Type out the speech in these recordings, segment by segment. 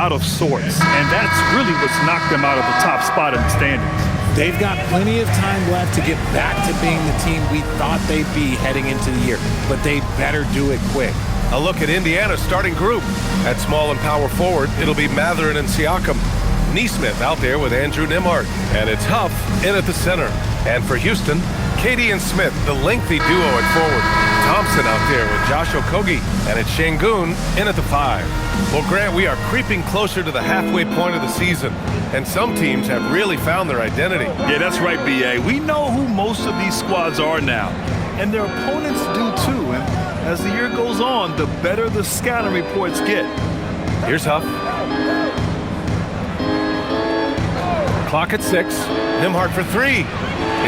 out of sorts, and that's really what's knocked them out of the top spot in the standings. They've got plenty of time left to get back to being the team we thought they'd be heading into the year, but they better do it quick. A look at Indiana's starting group. At small and power forward, it'll be Mathurin and Siakam. Nesmith out there with Andrew Nembhard, and it's Huff in at the center. And for Houston, KD and Smith, the lengthy duo at forward. Thompson out there with Josh Okogie, and it's Şengün in at the 5. Well, Grant, we are creeping closer to the halfway point of the season, and some teams have really found their identity. Yeah, that's right, B.A. We know who most of these squads are now, and their opponents do too. And as the year goes on, the better the scouting reports get. Here's Huff. Clock at 6. Nembhard for 3.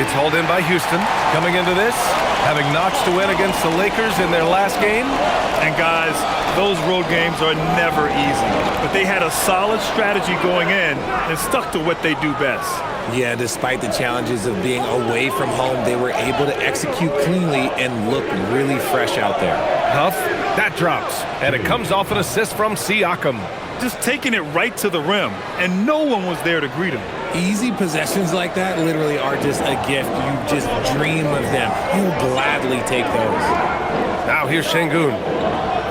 It's hauled in by Houston. Coming into this, having notched a win against the Lakers in their last game. And guys, those road games are never easy, but they had a solid strategy going in and stuck to what they do best. Yeah, despite the challenges of being away from home, they were able to execute cleanly and look really fresh out there. Huff, that drops, and it comes off an assist from Siakam. Just taking it right to the rim, and no one was there to greet him. Easy possessions like that literally are just a gift. You just dream of them. You'll gladly take those. Now here's Şengün.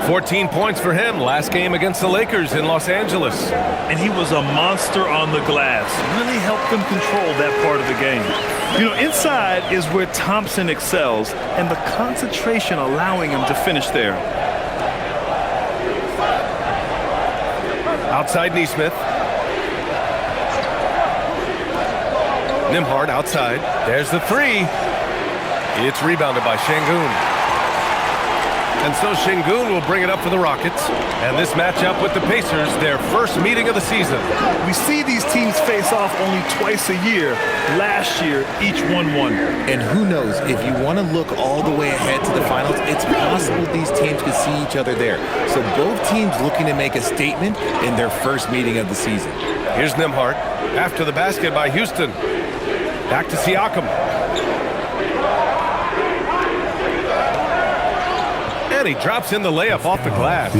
14 points for him last game against the Lakers in Los Angeles. And he was a monster on the glass. Really helped them control that part of the game. You know, inside is where Thompson excels, and the concentration allowing him to finish there. Outside Nesmith. Nembhard outside. There's the 3. It's rebounded by Şengün. And so Şengün will bring it up for the Rockets. And this matchup with the Pacers, their first meeting of the season. We see these teams face off only twice a year. Last year, each won. And who knows, if you want to look all the way ahead to the finals, it's possible these teams could see each other there. So both teams looking to make a statement in their first meeting of the season. Here's Nembhard after the basket by Houston. Back to Siakam. And he drops in the layup off the glass.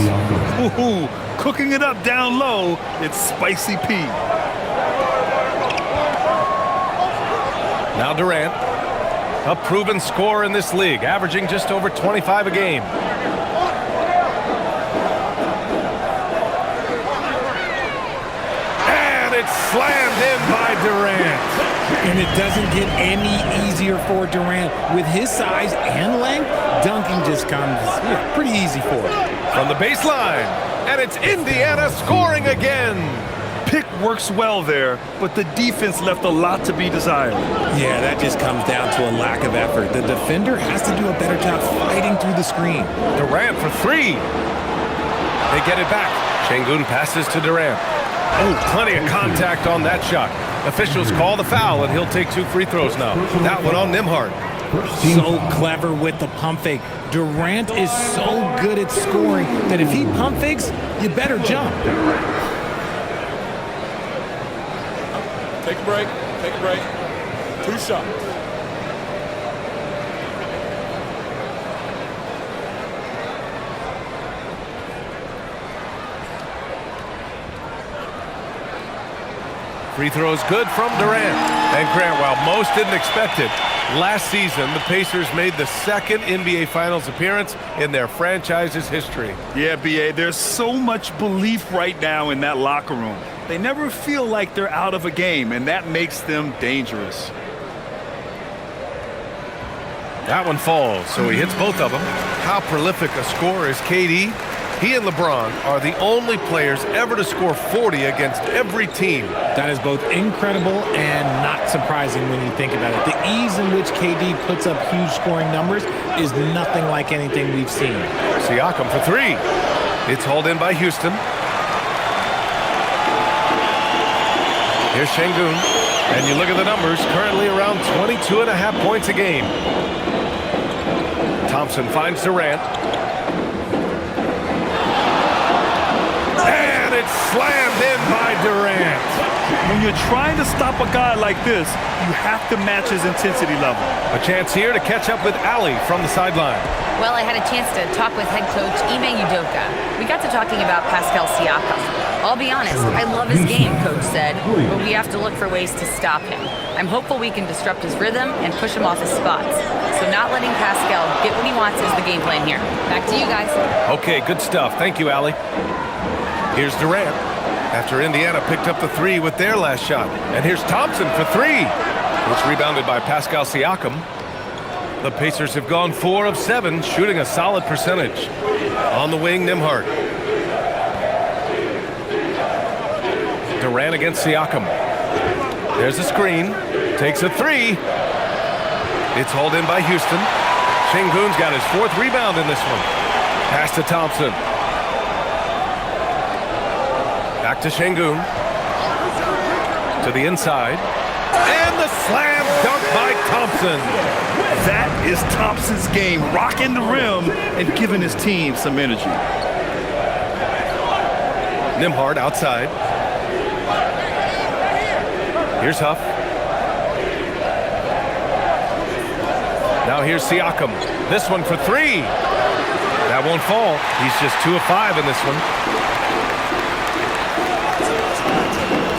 Ooh, cooking it up down low, it's Spicy P. Now Durant, a proven scorer in this league, averaging just over 25 a game. And it's slammed in by Durant. And it doesn't get any easier for Durant. With his size and length, dunking just comes pretty easy for him. From the baseline, and it's Indiana scoring again. Pick works well there, but the defense left a lot to be desired. Yeah, that just comes down to a lack of effort. The defender has to do a better job fighting through the screen. Durant for 3. They get it back. Şengün passes to Durant. Oh, plenty of contact on that shot. Officials call the foul, and he'll take 2 free throws now. That one on Nembhard. So clever with the pump fake. Durant is so good at scoring that if he pump fakes, you better jump. Take a break. Take a break. 2 shots. Free throws good from Durant. And Grant, while most didn't expect it, last season the Pacers made the second NBA Finals appearance in their franchise's history. Yeah, B.A., there's so much belief right now in that locker room. They never feel like they're out of a game, and that makes them dangerous. That one falls, so he hits both of them. How prolific a scorer is KD? He and LeBron are the only players ever to score 40 against every team. That is both incredible and not surprising when you think about it. The ease in which KD puts up huge scoring numbers is nothing like anything we've seen. Siakam for 3. It's hauled in by Houston. Here's Şengün. And you look at the numbers, currently around 22.5 points a game. Thompson finds Durant. And it's slammed in by Durant. When you're trying to stop a guy like this, you have to match his intensity level. A chance here to catch up with Ali from the sideline. Well, I had a chance to talk with head coach Ime Udoka. We got to talking about Pascal Siakam. I'll be honest, I love his game, coach said, but we have to look for ways to stop him. I'm hopeful we can disrupt his rhythm and push him off his spots. So not letting Pascal get what he wants is the game plan here. Back to you guys. Okay, good stuff. Thank you, Allie. Here's Durant after Indiana picked up the three with their last shot. And here's Thompson for three. It's rebounded by Pascal Siakam. The Pacers have gone 4 of 7, shooting a solid percentage. On the wing, Nembhard. Durant against Siakam. There's a screen. Takes a three. It's hauled in by Houston. Şengün's got his 4th rebound in this one. Pass to Thompson. Back to Şengün. To the inside. And the slam dunk by Thompson. That is Thompson's game, rocking the rim and giving his team some energy. Nembhard outside. Here's Huff. Now here's Siakam. This one for three. That won't fall. He's just 2 of 5 in this one.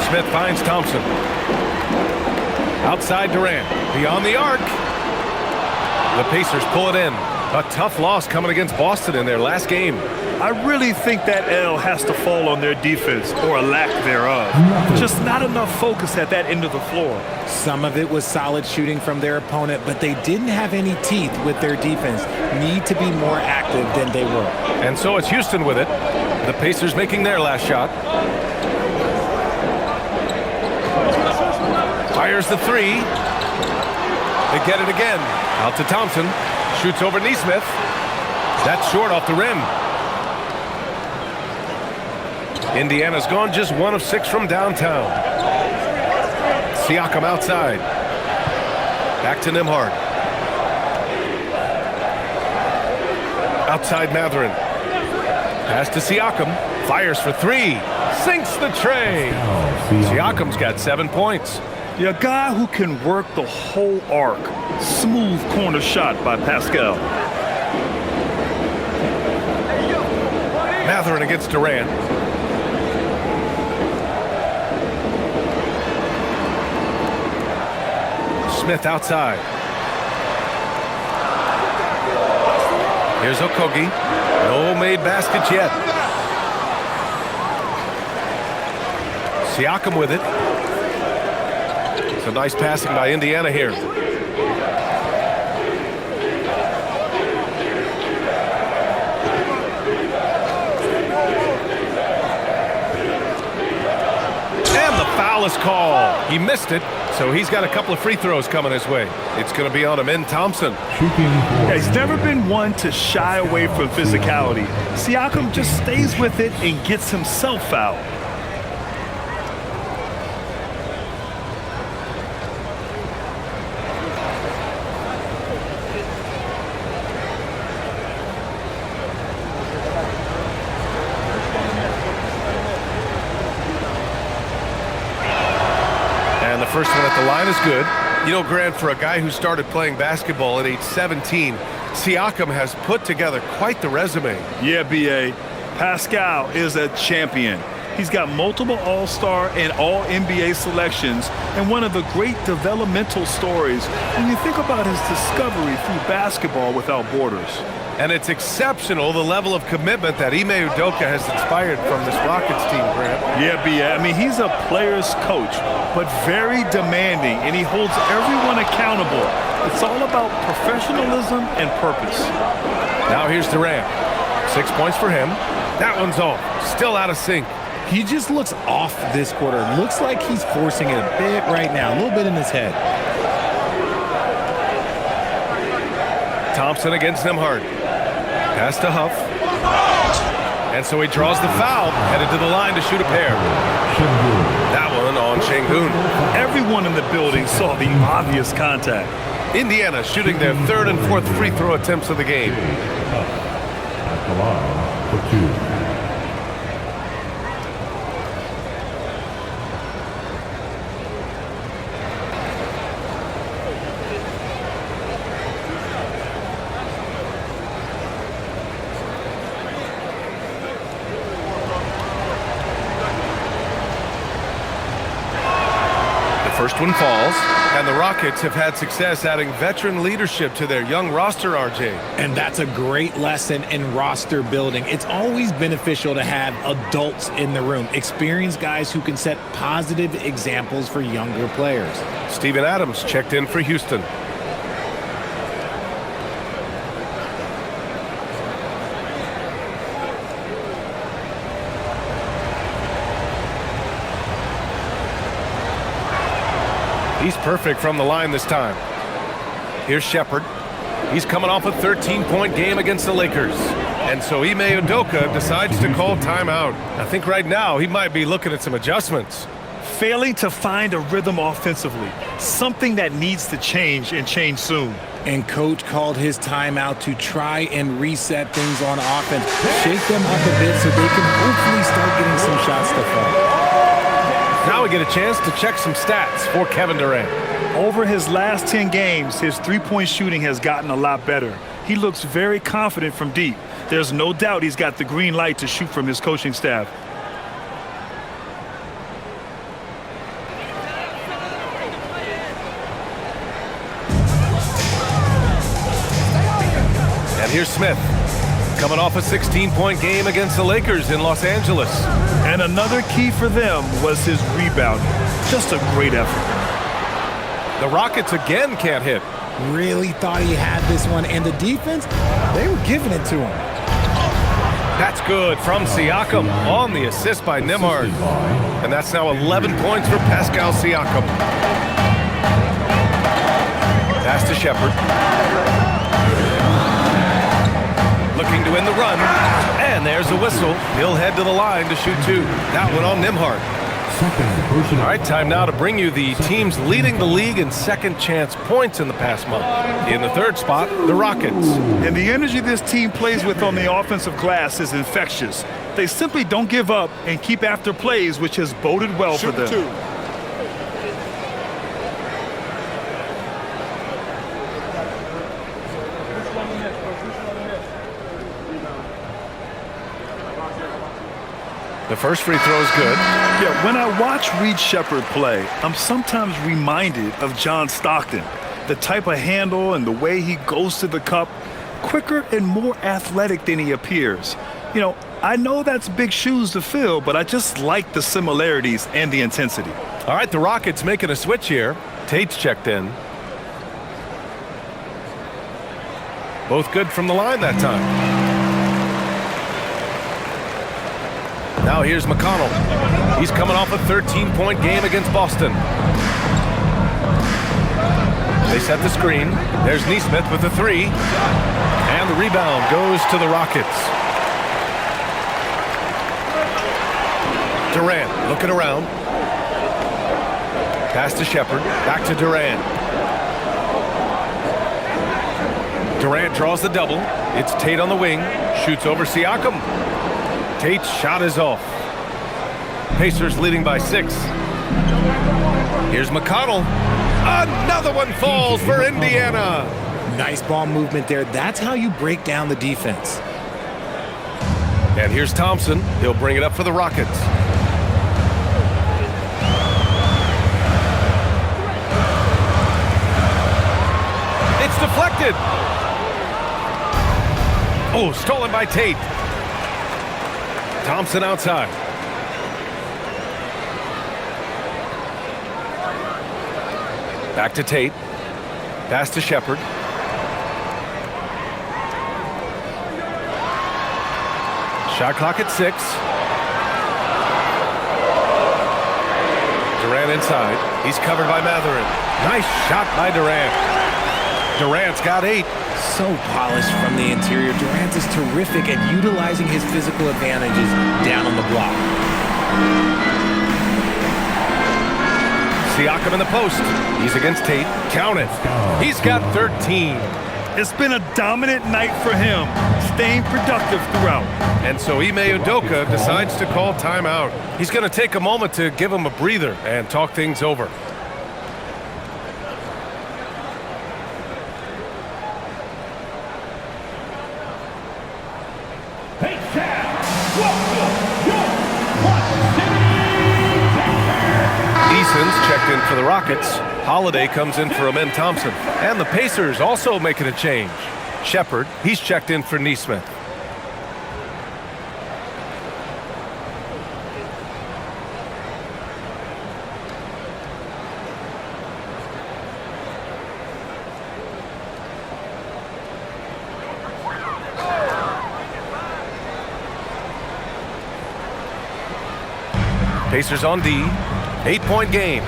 Smith finds Thompson. Outside Durant. Beyond the arc. The Pacers pull it in. A tough loss coming against Boston in their last game. I really think that L has to fall on their defense, or a lack thereof. Just not enough focus at that end of the floor. Some of it was solid shooting from their opponent, but they didn't have any teeth with their defense. Need to be more active than they were. And so it's Houston with it. The Pacers making their last shot. Fires the three. They get it again. Out to Thompson. Shoots over Nesmith. That's short off the rim. Indiana's gone just 1 of 6 from downtown. Siakam outside. Back to Nembhard. Outside Mathurin. Pass to Siakam. Fires for three. Sinks the tray. Siakam's got 7 points. Yeah, a guy who can work the whole arc. Smooth corner shot by Pascal. Mathurin against Durant. Smith outside. Here's Okogie. No made baskets yet. Siakam with it. It's a nice passing by Indiana here. And the foul is called. He missed it. So he's got a couple of free throws coming his way. It's going to be on him in Thompson. Yeah, he's never been one to shy away from physicality. Siakam just stays with it and gets himself out. First one at the line is good. You know, Grant, for a guy who started playing basketball at age 17, Siakam has put together quite the resume. Yeah, B.A. Pascal is a champion. He's got multiple All-Star and All-NBA selections, and one of the great developmental stories when you think about his discovery through basketball without borders. And it's exceptional, the level of commitment that Ime Udoka has inspired from this Rockets team, Grant. Yeah, B.A. I mean, he's a player's coach, but very demanding, and he holds everyone accountable. It's all about professionalism and purpose. Now here's Durant. 6 points for him. That one's off. Still out of sync. He just looks off this quarter. Looks like he's forcing it a bit right now, a little bit in his head. Thompson against Nembhard. Pass to Huff. And so he draws the foul, headed to the line to shoot a pair. That one on Şengün. Everyone in the building saw the obvious contact. Indiana shooting their 3rd and 4th free throw attempts of the game. At the line for 2. First one falls, and the Rockets have had success adding veteran leadership to their young roster, RJ. And that's a great lesson in roster building. It's always beneficial to have adults in the room, experienced guys who can set positive examples for younger players. Steven Adams checked in for Houston. He's perfect from the line this time. Here's Shepherd. He's coming off a 13-point game against the Lakers. And so Ime Udoka decides to call timeout. I think right now he might be looking at some adjustments. Failing to find a rhythm offensively, something that needs to change and change soon. And coach called his timeout to try and reset things on offense, shake them up a bit so they can hopefully start getting some shots to fall. Now we get a chance to check some stats for Kevin Durant. Over his last 10 games, his three-point shooting has gotten a lot better. He looks very confident from deep. There's no doubt he's got the green light to shoot from his coaching staff. And here's Smith, coming off a 16-point game against the Lakers in Los Angeles. And another key for them was his rebounding. Just a great effort. The Rockets again can't hit. Really thought he had this one, and the defense, they were giving it to him. That's good from Siakam on the assist by Nembhard. And that's now 11 points for Pascal Siakam. Pass to Shepherd. Looking to win the run, and there's a whistle. He'll head to the line to shoot two. That one on Nembhard. All right, time now to bring you the teams leading the league in second chance points in the past month. In the third spot, the Rockets. And the energy this team plays with on the offensive glass is infectious. They simply don't give up and keep after plays, which has boded well for them. Two. The first free throw is good. Yeah, when I watch Reed Shepherd play, I'm sometimes reminded of John Stockton. The type of handle and the way he goes to the cup, quicker and more athletic than he appears. You know, I know that's big shoes to fill, but I just like the similarities and the intensity. All right, the Rockets making a switch here. Tate's checked in. Both good from the line that time. Now here's McConnell. He's coming off a 13-point game against Boston. They set the screen. There's Nesmith with the three. And the rebound goes to the Rockets. Durant looking around. Pass to Shepherd. Back to Durant. Durant draws the double. It's Tate on the wing. Shoots over Siakam. Tate's shot is off. Pacers leading by 6. Here's McConnell. Another one falls for Indiana. Nice ball movement there. That's how you break down the defense. And here's Thompson. He'll bring it up for the Rockets. It's deflected. Oh, stolen by Tate. Thompson outside. Back to Tate. Pass to Shepherd. Shot clock at 6. Durant inside. He's covered by Matherin. Nice shot by Durant. Durant's got 8. So polished from the interior. Durant is terrific at utilizing his physical advantages down on the block. Siakam in the post. He's against Tate. Count it. He's got 13. It's been a dominant night for him, staying productive throughout. And so Ime Udoka decides to call timeout. He's going to take a moment to give him a breather and talk things over. Eason's checked in for the Rockets. Holiday comes in for Amen Thompson. And the Pacers also making a change. Shepard, he's checked in for Neesmith. Pacers on D. 8-point game.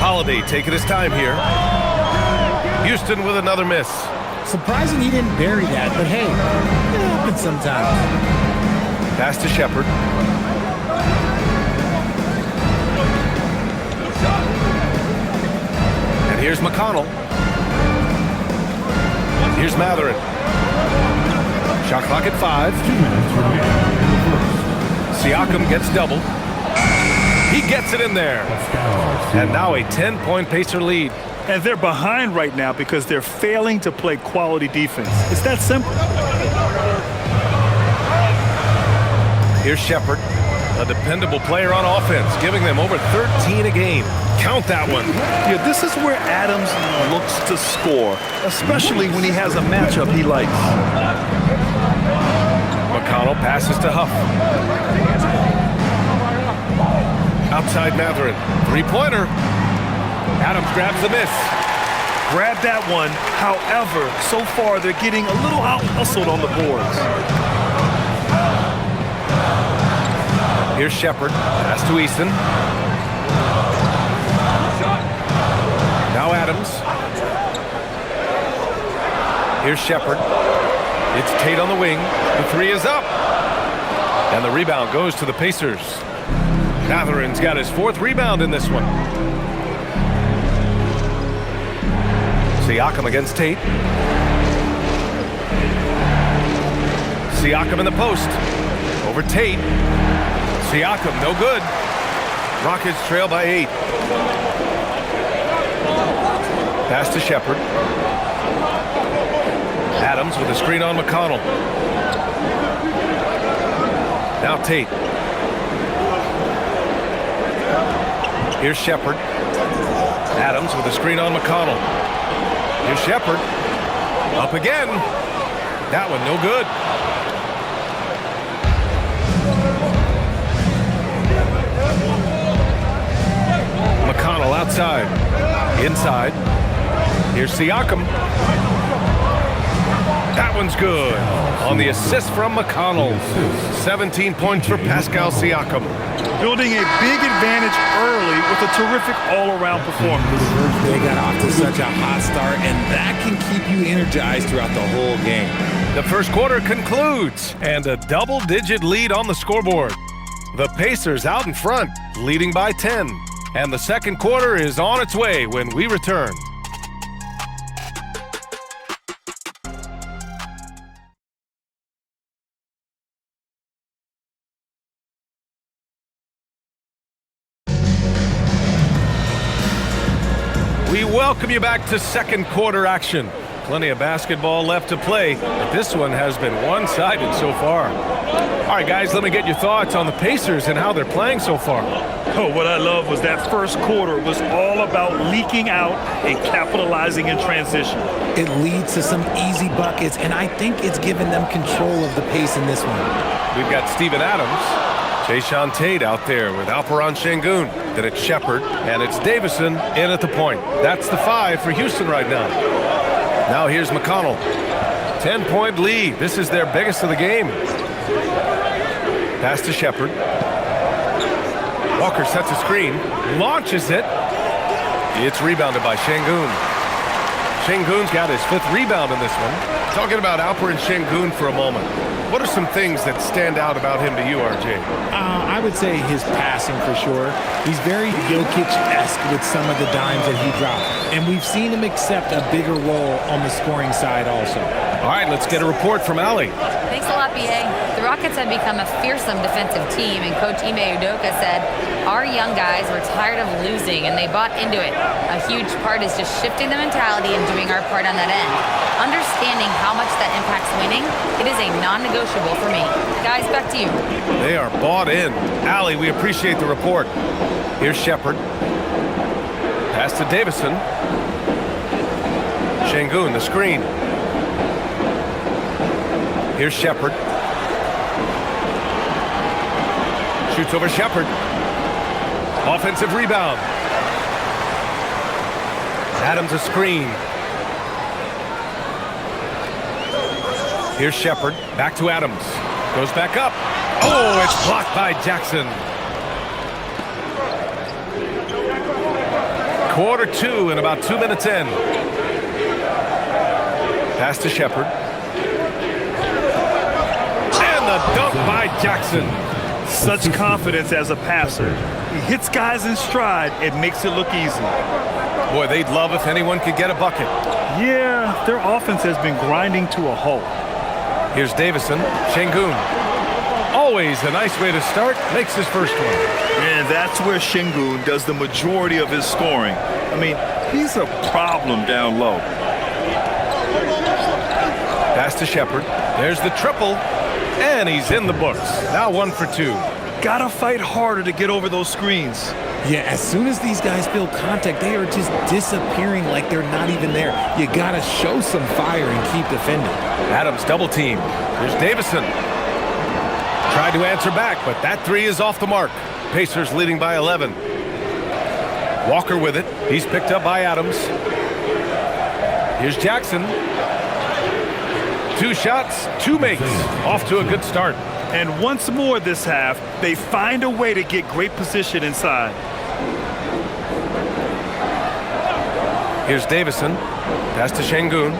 Holiday taking his time here. Houston with another miss. Surprising he didn't bury that, but hey, it happens sometimes. Pass to Shepard. And here's McConnell. Here's Matherin. Shot clock at 5. 2 minutes remaining in the first. Siakam gets doubled. He gets it in there. And now a 10-point Pacer lead. And they're behind right now because they're failing to play quality defense. It's that simple. Here's Shepard, a dependable player on offense, giving them over 13 a game. Count that one. Yeah, this is where Adams looks to score, especially when he has a matchup he likes. McConnell passes to Huff. Outside Matherin. Three-pointer. Adams grabs the miss. Grab that one. However, so far they're getting a little out-hustled on the boards. Here's Shepard. Pass to Easton. Now Adams. Here's Shepard. It's Tate on the wing. The three is up. And the rebound goes to the Pacers. Matherin's got his 4th rebound in this one. Siakam against Tate. Siakam in the post. Over Tate. Siakam, no good. Rockets trail by 8. Pass to Shepard. Adams with a screen on McConnell. Now Tate. Here's Shepard. Adams with a screen on McConnell. Here's Shepard. Up again. That one no good. McConnell outside. Inside. Here's Siakam. That one's good. On the assist from McConnell. 17 points for Pascal Siakam. Building a big advantage early with a terrific all-around performance. They got off to such a hot start, and that can keep you energized throughout the whole game. The first quarter concludes, and a double-digit lead on the scoreboard. The Pacers out in front, leading by 10. And the second quarter is on its way when we return. We welcome you back to second quarter action. Plenty of basketball left to play, but this one has been one-sided so far. All right, guys, let me get your thoughts on the Pacers and how they're playing so far. Oh, what I love was that first quarter was all about leaking out and capitalizing in transition. It leads to some easy buckets, and I think it's given them control of the pace in this one. We've got Steven Adams. Jayshawn Tate out there with Alperon Şengün. Then it's Shepard, and it's Davison in at the point. That's the 5 for Houston right now. Now here's McConnell. 10-point lead. This is their biggest of the game. Pass to Shepard. Walker sets a screen, launches it. It's rebounded by Şengün. Şengün's got his 5th rebound in this one. Talking about Alperon Şengün for a moment. What are some things that stand out about him to you, RJ? I would say his passing for sure. He's very Jokic-esque with some of the dimes that he dropped. And we've seen him accept a bigger role on the scoring side also. All right, let's get a report from Allie. Thanks a lot, BA. The Rockets have become a fearsome defensive team, and Coach Ime Udoka said, our young guys were tired of losing, and they bought into it. A huge part is just shifting the mentality and doing our part on that end. Understanding how much that impacts winning, it is a non-negotiable for me. Guys, back to you. They are bought in. Allie, we appreciate the report. Here's Shepard. Pass to Davison. Şengün, the screen. Here's Shepard. Shoots over Shepard. Offensive rebound. Adams a screen. Here's Shepard. Back to Adams. Goes back up. Oh, it's blocked by Jackson. Quarter 2 and about 2 minutes in. Pass to Shepard. And the dunk by Jackson. Such confidence as a passer. He hits guys in stride. It makes it look easy. Boy, they'd love if anyone could get a bucket. Yeah, their offense has been grinding to a halt. Here's Davison. Şengün. Always a nice way to start. Makes his first one. And that's where Şengün does the majority of his scoring. I mean, he's a problem down low. Pass to Shepard. There's the triple. And he's in the books. Now 1 for 2. Gotta fight harder to get over those screens. Yeah, as soon as these guys feel contact, they are just disappearing like they're not even there. You gotta show some fire and keep defending. Adams double team. Here's Davison. Tried to answer back, but that 3 is off the mark. Pacers leading by 11. Walker with it. He's picked up by Adams. Here's Jackson. 2 shots, 2 makes. Off to a good start. And once more this half, they find a way to get great position inside. Here's Davison. Pass to Şengün.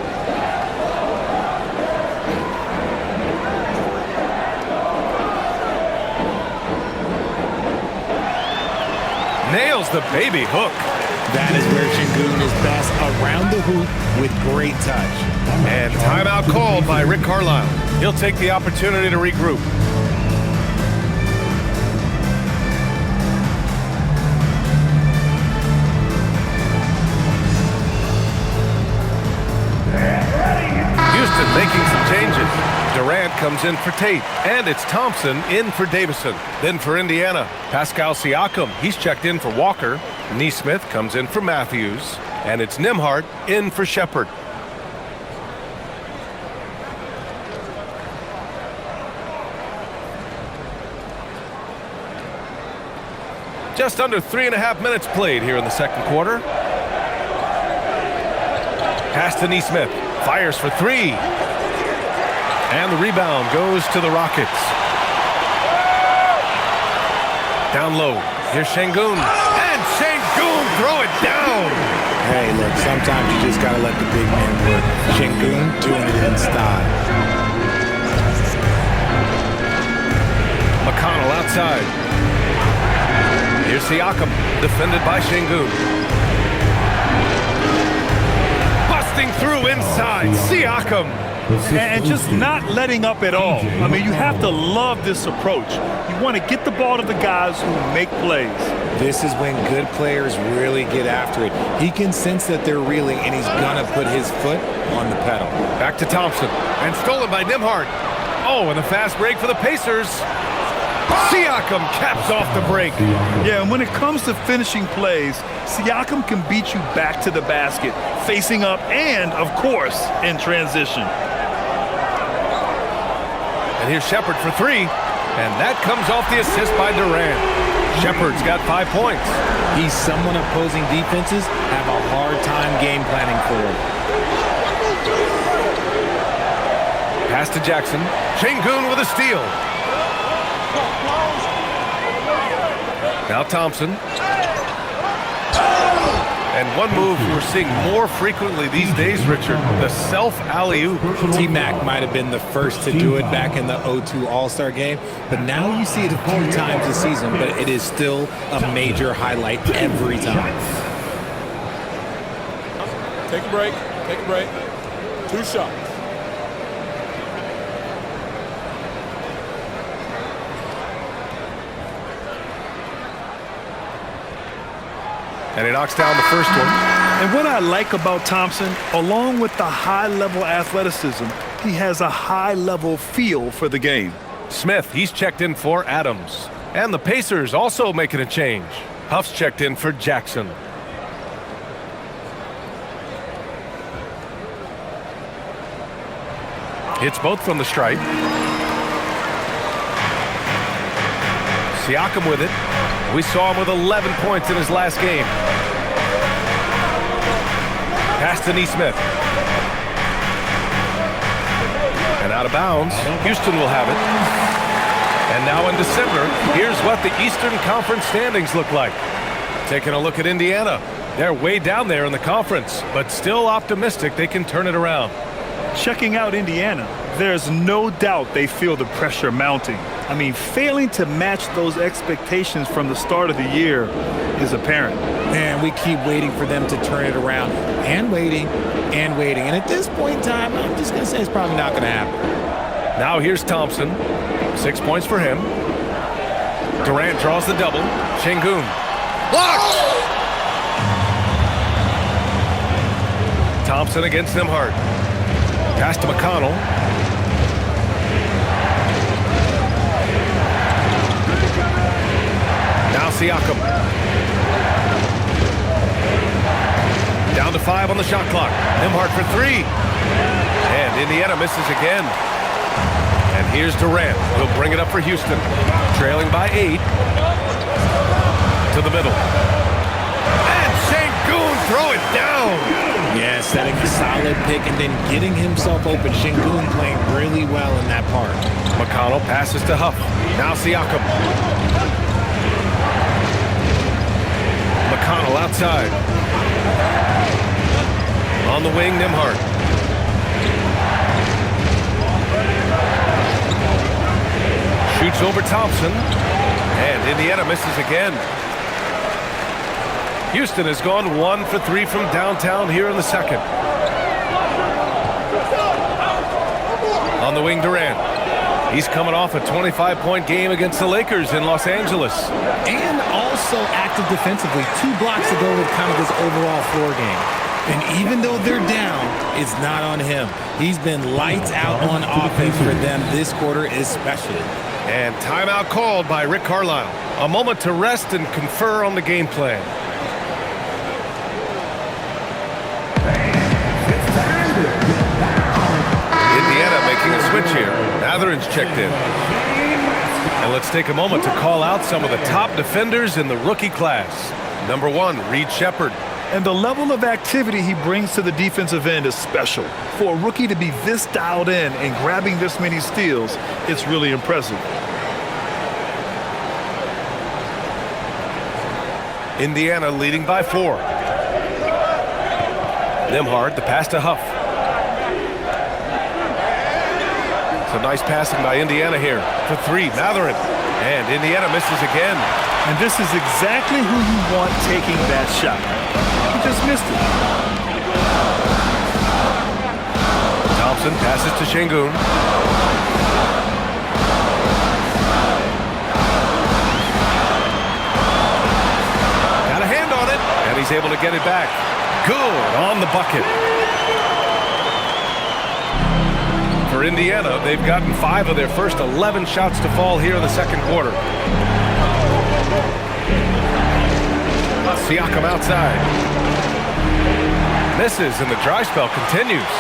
Nails the baby hook. That is where Şengün is best, around the hoop with great touch. And timeout called by Rick Carlisle. He'll take the opportunity to regroup. Houston making some changes. Durant comes in for Tate, and it's Thompson in for Davison. Then for Indiana, Pascal Siakam, he's checked in for Walker. Nesmith comes in for Matthews, and it's Nembhard in for Shepard. Just under 3.5 minutes played here in the second quarter. Pass to Nesmith. Fires for 3. And the rebound goes to the Rockets. Down low. Here's Şengün. And Şengün throw it down. Hey, look, sometimes you just got to let the big man work. Şengün doing it in style. McConnell outside. Here's Siakam, defended by Şengün. Busting through inside, Siakam. And just not letting up at all. I mean, you have to love this approach. You want to get the ball to the guys who make plays. This is when good players really get after it. He can sense that they're reeling, and he's going to put his foot on the pedal. Back to Thompson, and stolen by Nembhard. Oh, and a fast break for the Pacers. Siakam caps off the break. Yeah, and when it comes to finishing plays, Siakam can beat you back to the basket, facing up and, of course, in transition. And here's Shepard for 3, and that comes off the assist by Durant. Shepard's got 5 points. He's someone opposing defenses have a hard time game planning for him. Pass to Jackson. Şengün with a steal. Now Thompson. And one move we're seeing more frequently these days, Richard, the self-alley-oop. T-Mac might have been the first to do it back in the 0-2 All-Star game, but now you see it a few times this season, but it is still a major highlight every time. Take a break. Take a break. 2 shots. And he knocks down the first one. And what I like about Thompson, along with the high-level athleticism, he has a high-level feel for the game. Smith, he's checked in for Adams. And the Pacers also making a change. Huff's checked in for Jackson. Hits both from the stripe. Siakam with it. We saw him with 11 points in his last game. Pass to Nesmith. And out of bounds. Houston will have it. And now in December, here's what the Eastern Conference standings look like. Taking a look at Indiana. They're way down there in the conference, but still optimistic they can turn it around. Checking out Indiana, there's no doubt they feel the pressure mounting. I mean, failing to match those expectations from the start of the year is apparent. And we keep waiting for them to turn it around and waiting and waiting. And at this point in time, I'm just going to say it's probably not going to happen. Now here's Thompson. 6 points for him. Durant draws the double. Şengün. Blocked! Thompson against Nembhard. Pass to McConnell. Now Siakam. Down to 5 on the shot clock. Nembhard for 3. And Indiana misses again. And here's Durant. He'll bring it up for Houston. Trailing by 8. To the middle. And Şengün throw it down. Yeah, setting a solid pick and then getting himself open. Şengün playing really well in that part. McConnell passes to Huff. Now Siakam. McConnell outside. On the wing, Nembhard. Shoots over Thompson. And Indiana misses again. Houston has gone 1 for 3 from downtown here in the second. On the wing, Durant. He's coming off a 25-point game against the Lakers in Los Angeles. And also active defensively. 2 blocks to go with kind of this overall floor game. And even though they're down, it's not on him. He's been lights out on offense for them this quarter especially. And timeout called by Rick Carlisle. A moment to rest and confer on the game plan. Indiana making a switch here. Mathurin's checked in. And let's take a moment to call out some of the top defenders in the rookie class. Number 1, Reed Sheppard. And the level of activity he brings to the defensive end is special. For a rookie to be this dialed in and grabbing this many steals, it's really impressive. Indiana leading by 4. Nembhard, the pass to Huff. Some nice passing by Indiana here for 3. Mathurin. And Indiana misses again. And this is exactly who you want taking that shot. He just missed it. Thompson passes to Şengün. Got a hand on it. And he's able to get it back. Good on the bucket. For Indiana, they've gotten 5 of their first 11 shots to fall here in the second quarter. Siakam outside. Misses, and the dry spell continues.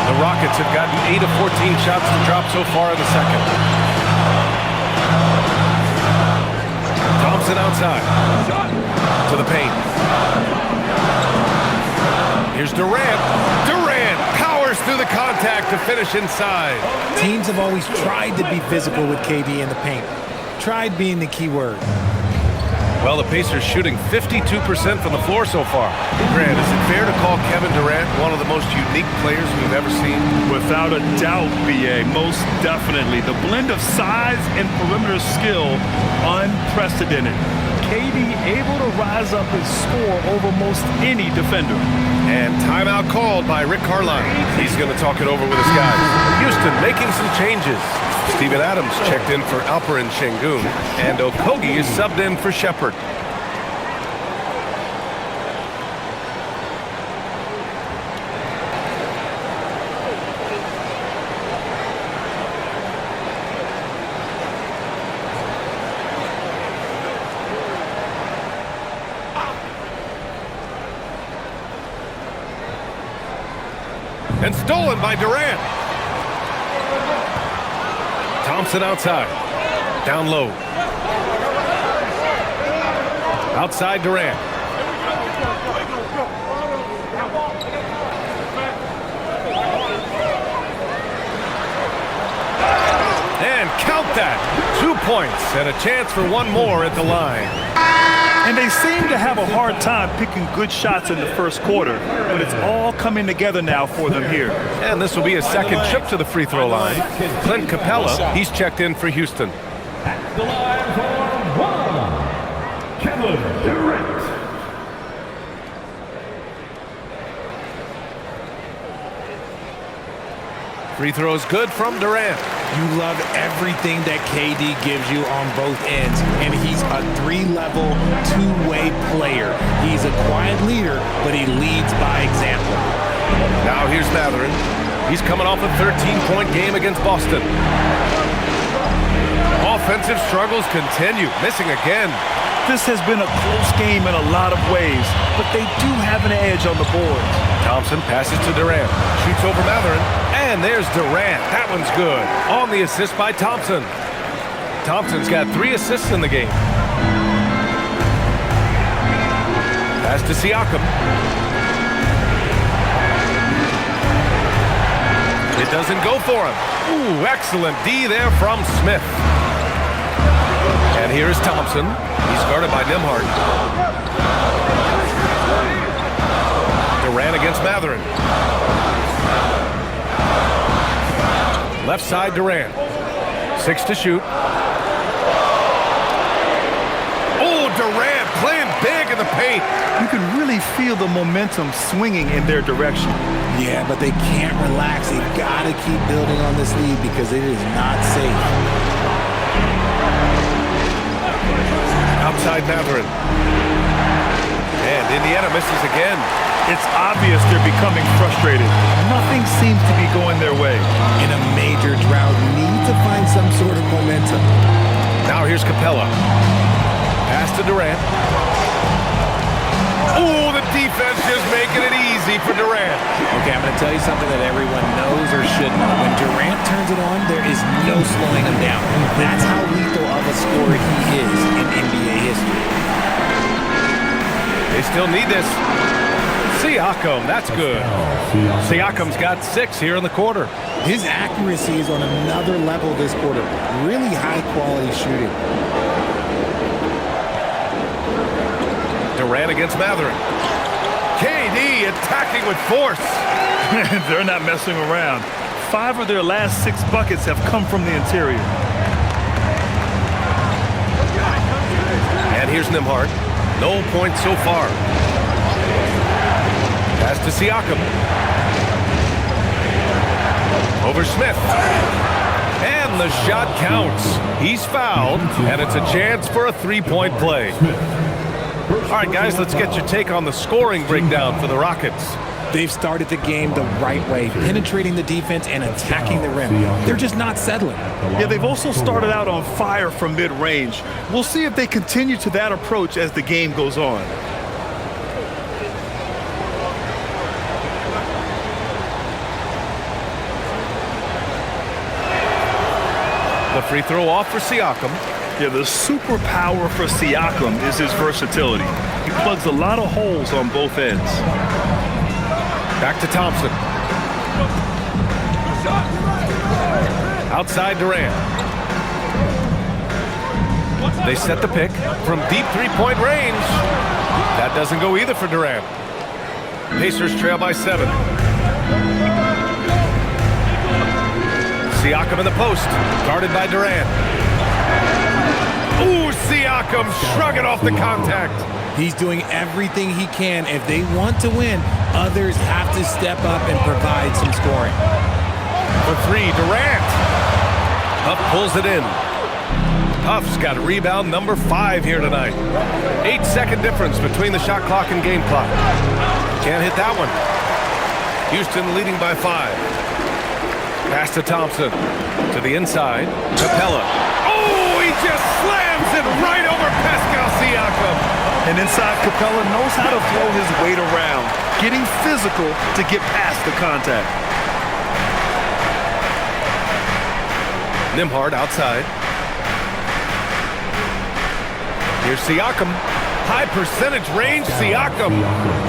The Rockets have gotten 8 of 14 shots to drop so far in the second. Thompson outside. To the paint. Here's Durant. Durant powers through the contact to finish inside. Teams have always tried to be physical with KD in the paint. Tried being the key word. Well, the Pacers shooting 52% from the floor so far. Grant, is it fair to call Kevin Durant one of the most unique players we've ever seen? Without a doubt, BA, most definitely. The blend of size and perimeter skill, unprecedented. KD able to rise up and score over most any defender. And timeout called by Rick Carlisle. He's going to talk it over with his guys. Houston making some changes. Steven Adams checked in for Alperen Şengün, and Okogie is subbed in for Sheppard. And stolen by Durant. Thompson outside. Down low. Outside Durant. And count that. 2 points and a chance for one more at the line. And they seem to have a hard time picking good shots in the first quarter, but it's all coming together now for them here. And this will be a second trip to the free throw line. Clint Capella, he's checked in for Houston. At the line for one, Kevin Durant. Free throws good from Durant. You love everything that KD gives you on both ends, and he's a three-level, two-way player. He's a quiet leader, but he leads by example. Now here's Matherin. He's coming off a 13-point game against Boston. Offensive struggles continue, missing again. This has been a close game in a lot of ways, but they do have an edge on the board. Thompson passes to Durant, shoots over Matherin, and there's Durant. That one's good. On the assist by Thompson. Thompson's got 3 assists in the game. Pass to Siakam. It doesn't go for him. Ooh, excellent D there from Smith. And here's Thompson. He's guarded by Nembhard. Durant against Matherin. Left side Durant. 6 to shoot. Oh, Durant playing big in the paint. You can really feel the momentum swinging in their direction. Yeah, but they can't relax. They've got to keep building on this lead because it is not safe. Outside Matherin. And Indiana misses again. It's obvious they're becoming frustrated. Nothing seems to be going their way. In a major drought, need to find some sort of momentum. Now here's Capella. Pass to Durant. Oh, the defense just making it easy for Durant. Okay, I'm going to tell you something that everyone knows or should know. When Durant turns it on, there is no slowing him down. That's how lethal of a scorer he is in NBA history. They still need this. Siakam, that's good. Siakam's got 6 here in the quarter. His accuracy is on another level this quarter. Really high-quality shooting. Durant against Matherin. KD attacking with force. They're not messing around. 5 of their last 6 buckets have come from the interior. And here's Nembhard. No points so far. Pass to Siakam. Over Smith. And the shot counts. He's fouled, and it's a chance for a 3-point play. All right, guys, let's get your take on the scoring breakdown for the Rockets. They've started the game the right way, penetrating the defense and attacking the rim. They're just not settling. Yeah, they've also started out on fire from mid-range. We'll see if they continue to that approach as the game goes on. The free throw off for Siakam. Yeah, the superpower for Siakam is his versatility. He plugs a lot of holes on both ends. Back to Thompson. Outside Durant. They set the pick from deep 3-point range. That doesn't go either for Durant. Pacers trail by 7. Siakam in the post, guarded by Durant. Ooh, Siakam shrugging off the contact. He's doing everything he can. If they want to win, others have to step up and provide some scoring. For 3, Durant. Huff pulls it in. Huff's got rebound number 5 here tonight. 8-second difference between the shot clock and game clock. Can't hit that one. Houston leading by 5. Pass to Thompson. To the inside. Capella. Oh, he just slams it right over Pascal Siakam. And inside, Capella knows how to throw his weight around, getting physical to get past the contact. Nembhard outside. Here's Siakam. High percentage range, Siakam.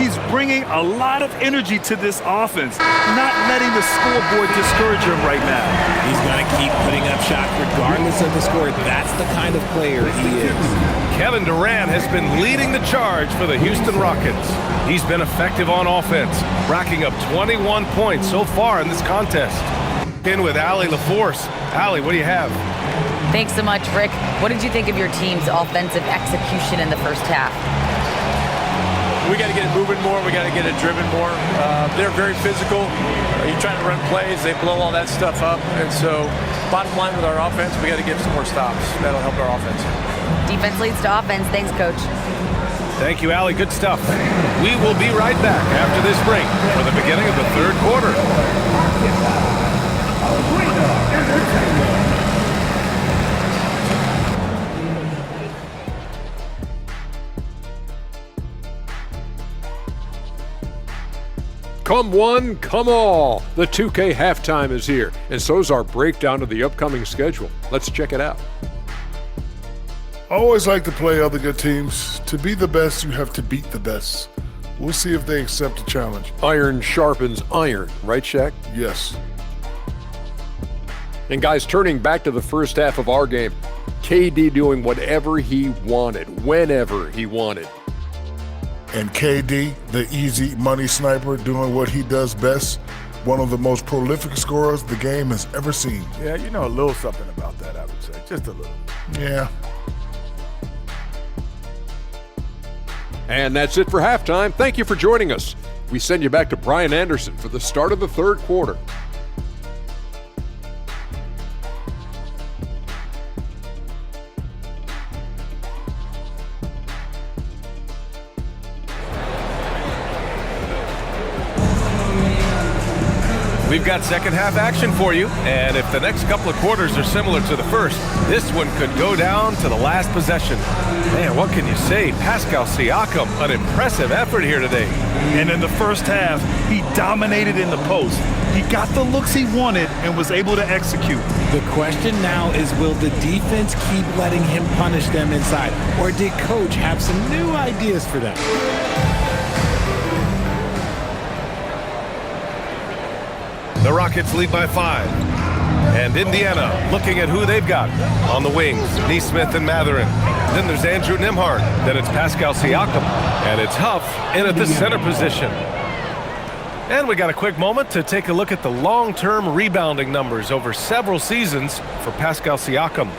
He's bringing a lot of energy to this offense, not letting the scoreboard discourage him right now. He's going to keep putting up shots regardless of the score. That's the kind of player he is. Kevin Durant has been leading the charge for the Houston Rockets. He's been effective on offense, racking up 21 points so far in this contest. In with Allie LaForce. Allie, what do you have? Thanks so much, Rick. What did you think of your team's offensive execution in the first half? We got to get it moving more. We got to get it driven more. They're very physical. You're trying to run plays. They blow all that stuff up. And so bottom line with our offense, we got to get some more stops. That'll help our offense. Defense leads to offense. Thanks, Coach. Thank you, Allie. Good stuff. We will be right back after this break for the beginning of the third quarter. Come one, come all. The 2K halftime is here, and so's our breakdown of the upcoming schedule. Let's check it out. I always like to play other good teams. To be the best, you have to beat the best. We'll see if they accept the challenge. Iron sharpens iron, right, Shaq? Yes. And guys, turning back to the first half of our game, KD doing whatever he wanted, whenever he wanted. And KD, the easy money sniper, doing what he does best. One of the most prolific scorers the game has ever seen. Yeah, you know a little something about that, I would say. Just a little. Yeah. And that's it for halftime. Thank you for joining us. We send you back to Brian Anderson for the start of the third quarter. We've got second half action for you, and if the next couple of quarters are similar to the first, this one could go down to the last possession. Man, what can you say? Pascal Siakam, an impressive effort here today. And in the first half, he dominated in the post. He got the looks he wanted and was able to execute. The question now is, will the defense keep letting him punish them inside, or did Coach have some new ideas for them? The Rockets lead by 5. And Indiana looking at who they've got on the wings. Nesmith and Matherin. Then there's Andrew Nembhard. Then it's Pascal Siakam. And it's Huff in at the center position. And we got a quick moment to take a look at the long-term rebounding numbers over several seasons for Pascal Siakam.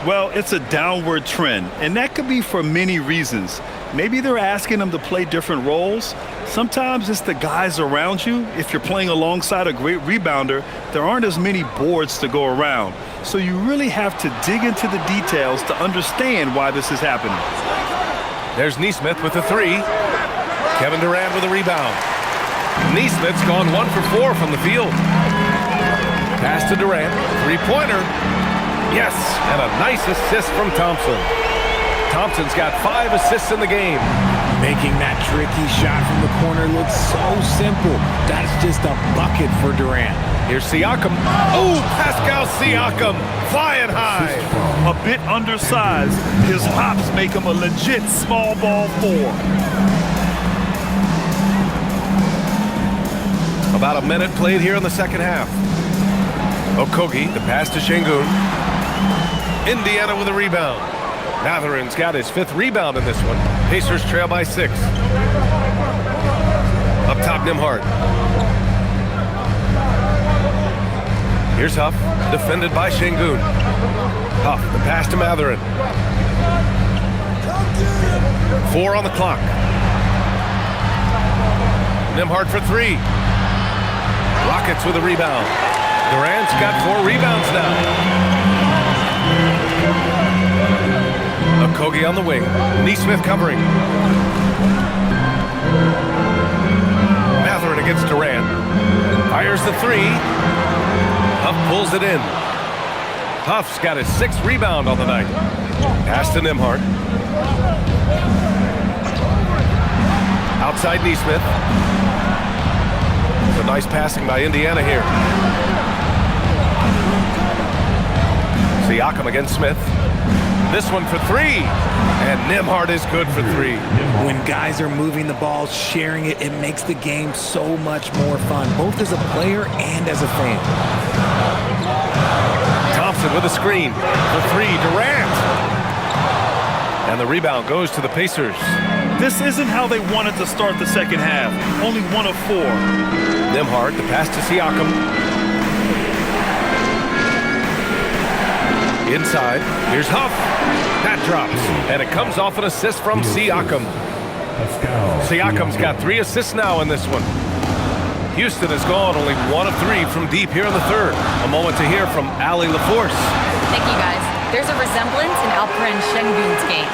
Well, it's a downward trend, and that could be for many reasons. Maybe they're asking him to play different roles. Sometimes it's the guys around you. If you're playing alongside a great rebounder, there aren't as many boards to go around. So you really have to dig into the details to understand why this is happening. There's Nesmith with a 3. Kevin Durant with a rebound. Nesmith's gone 1 for 4 from the field. Pass to Durant. 3-pointer. Yes, and a nice assist from Thompson. Thompson's got 5 assists in the game. Making that tricky shot from the corner looks so simple. That's just a bucket for Durant. Here's Siakam. Oh, Pascal Siakam flying high. A bit undersized, his hops make him a legit small ball 4. About a minute played here in the second half. Okogie, the pass to Şengün. Indiana with a rebound. Matherin's got his 5th rebound in this one. Pacers trail by 6. Up top, Nembhard. Here's Huff, defended by Şengün. Huff, the pass to Matherin. 4 on the clock. Nembhard for 3. Rockets with a rebound. Durant's got 4 rebounds now. Okogie on the wing. Nesmith covering. Matherin against Durant. Fires the 3. Huff pulls it in. Huff's got his 6th rebound on the night. Pass to Nembhard. Outside Nesmith. It's a nice passing by Indiana here. Siakam against Smith. This one for three. And Nembhard is good for three. When guys are moving the ball, sharing it, it makes the game so much more fun, both as a player and as a fan. Thompson with a screen for three. Durant. And the rebound goes to the Pacers. This isn't how they wanted to start the second half. Only 1 of 4. Nembhard, the pass to Siakam. Inside, here's Huff. That drops, and it comes off an assist from Siakam. Siakam's got 3 assists now in this one. Houston has gone only 1 of 3 from deep here in the third. A moment to hear from Allie LaForce. Thank you, guys. There's a resemblance in Alperen Şengün's game.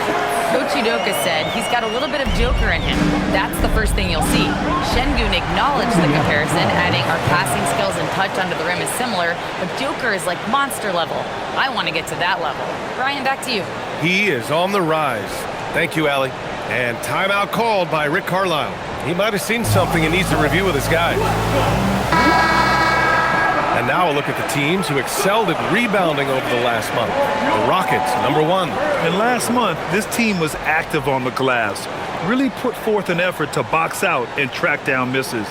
Coach Udoka said he's got a little bit of Joker in him. That's the first thing you'll see. Şengün acknowledged the comparison, adding our passing skills and touch under the rim is similar, but Joker is like monster level. I want to get to that level. Brian, back to you. He is on the rise. Thank you, Allie. And timeout called by Rick Carlisle. He might have seen something and needs to review with his guys. And now a look at the teams who excelled at rebounding over the last month. The Rockets, number 1. And last month, this team was active on the glass. Really put forth an effort to box out and track down misses.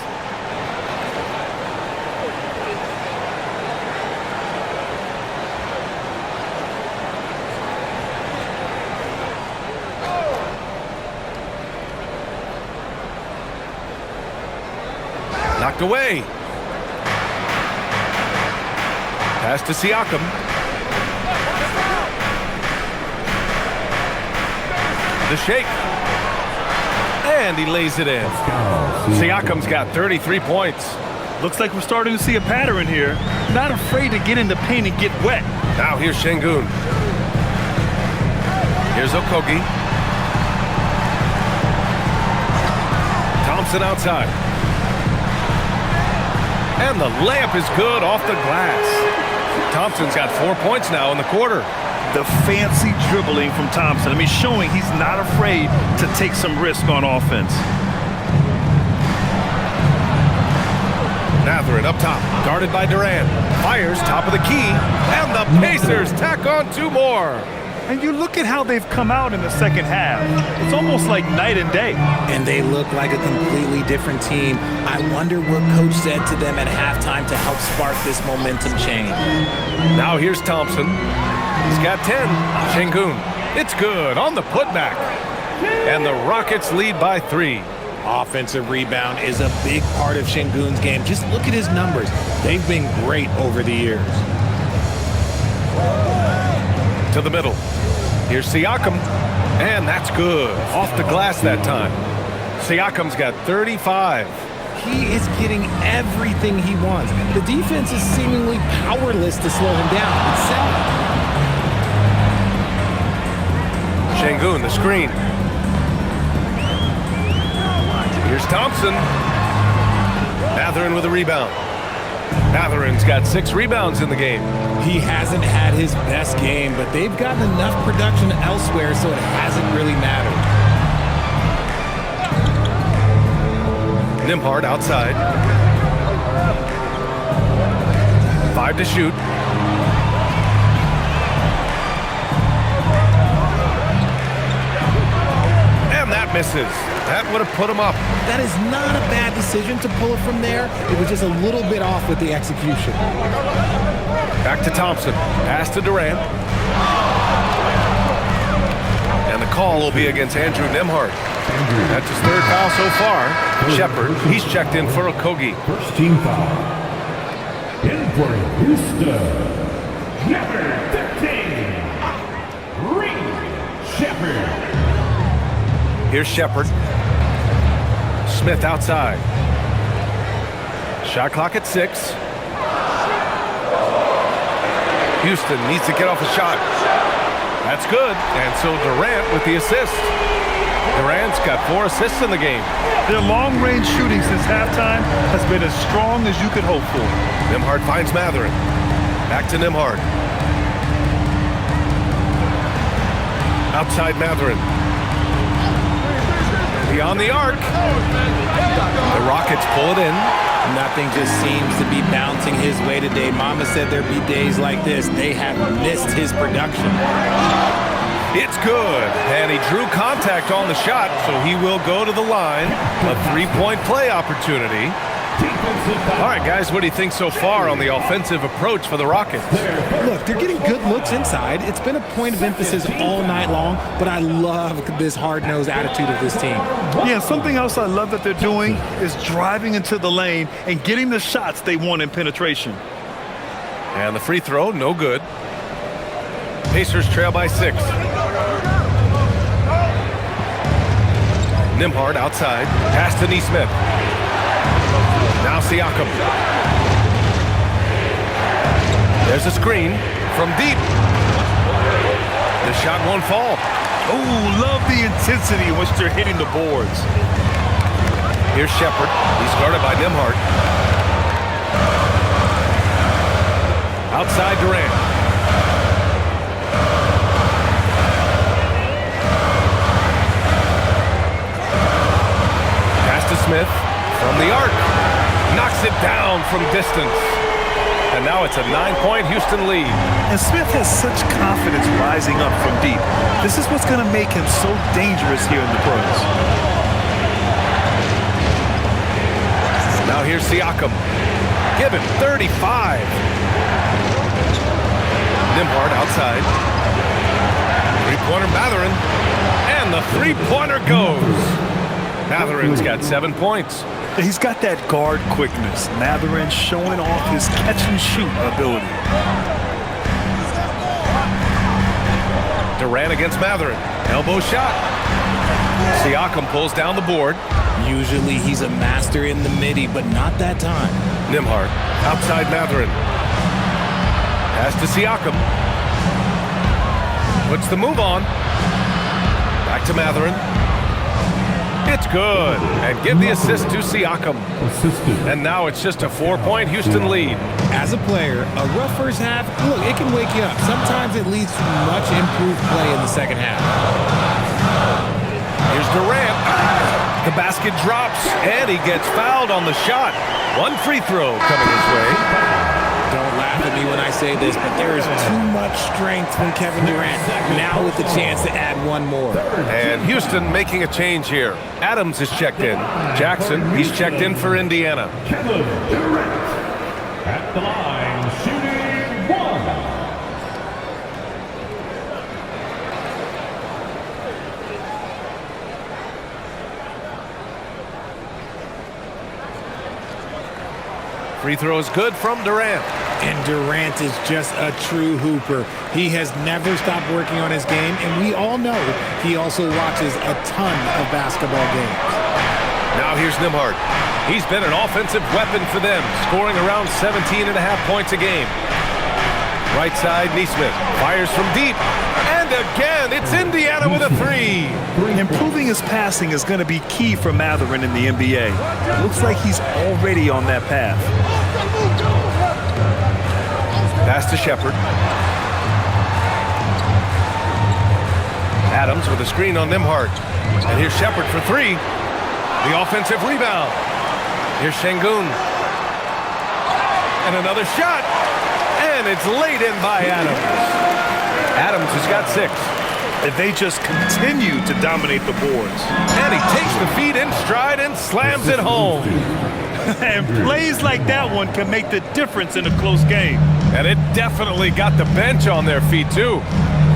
Knocked away. Pass to Siakam. The shake. And he lays it in. Siakam's got 33 points. Looks like we're starting to see a pattern here. Not afraid to get in the paint and get wet. Now here's Şengün. Here's Okogie. Thompson outside. And the layup is good off the glass. Thompson's got 4 points now in the quarter. The fancy dribbling from Thompson. I mean, showing he's not afraid to take some risk on offense. Mathurin up top, guarded by Durant. Fires top of the key, and the Pacers tack on 2 more. And you look at how they've come out in the second half. It's almost like night and day. And they look like a completely different team. I wonder what Coach said to them at halftime to help spark this momentum change. Now here's Thompson. He's got 10. Şengün. It's good on the putback. And the Rockets lead by 3. Offensive rebound is a big part of Şengün's game. Just look at his numbers. They've been great over the years. To the middle. Here's Siakam. And that's good. Off the glass that time. Siakam's got 35. He is getting everything he wants. The defense is seemingly powerless to slow him down. It's sad. Şengün, the screen. Here's Thompson. Mathurin with a rebound. Mathurin's got 6 rebounds in the game. He hasn't had his best game, but they've gotten enough production elsewhere, so it hasn't really mattered. Nembhard outside. 5 to shoot. And that misses. That would have put him up. That is not a bad decision to pull it from there. It was just a little bit off with the execution. Back to Thompson. Pass to Durant. And the call will be against Andrew Nembhard. That's his 3rd foul so far. Shepard, he's checked in for Okogie. First team foul. In for Houston. Number 15. Reed Shepard. Here's Shepard. Smith outside. Shot clock at 6. Houston needs to get off a shot. That's good. And so Durant with the assist. Durant's got 4 assists in the game. Their long-range shooting since halftime has been as strong as you could hope for. Nembhard finds Mathurin. Back to Nembhard. Outside Mathurin. Beyond the arc. The Rockets pull it in. Nothing just seems to be bouncing his way today. Mama said there'd be days like this. They have missed his production. It's good, and he drew contact on the shot, so he will go to the line. A three-point play opportunity. All right, guys, what do you think so far on the offensive approach for the Rockets? Look, they're getting good looks inside. It's been a point of emphasis all night long, but I love this hard-nosed attitude of this team. Yeah, something else I love that they're doing is driving into the lane and getting the shots they want in penetration. And the free throw, no good. Pacers trail by 6. Nembhard outside. Pass to Nesmith. Now Siakam. There's a screen from deep. The shot won't fall. Oh, love the intensity in which they're hitting the boards. Here's Shepard. He's guarded by Nembhard. Outside Durant. Pass to Smith from the arc. Knocks it down from distance. And now it's a 9-point Houston lead. And Smith has such confidence rising up from deep. This is what's going to make him so dangerous here in the pros. Now here's Siakam. Given 35. Nembhard outside. Three-pointer Mathurin. And the three-pointer goes. Mathurin's got 7 points. He's got that guard quickness. Mathurin showing off his catch-and-shoot ability. Durant against Mathurin. Elbow shot. Siakam pulls down the board. Usually he's a master in the midi, but not that time. Nembhard outside Mathurin. Pass to Siakam. Puts the move on. Back to Mathurin. It's good. And give the assist to Siakam. And now it's just a 4-point Houston lead. As a player, a rough first half, look, it can wake you up. Sometimes it leads to much improved play in the second half. Here's Durant. The basket drops, and he gets fouled on the shot. One free throw coming his way. Don't laugh at me when I say this, but there is too much strength from Kevin Durant. Now with the chance to add one more. And Houston making a change here. Adams is checked in. Jackson, he's checked in for Indiana. Kevin Durant at the line, shooting 1. Free throw is good from Durant. And Durant is just a true hooper. He has never stopped working on his game, and we all know he also watches a ton of basketball games. Now here's Nembhard. He's been an offensive weapon for them, scoring around 17.5 points a game. Right side, Nesmith fires from deep. And again, it's Indiana with a 3. Improving his passing is going to be key for Mathurin in the NBA. Looks like he's already on that path. Pass to Shepard. Adams with a screen on Nembhard. And here's Shepard for 3. The offensive rebound. Here's Şengün. And another shot. And it's laid in by Adams. Adams has got 6. If they just continue to dominate the boards. And he takes the feed in stride and slams it home. And plays like that one can make the difference in a close game. And it definitely got the bench on their feet, too.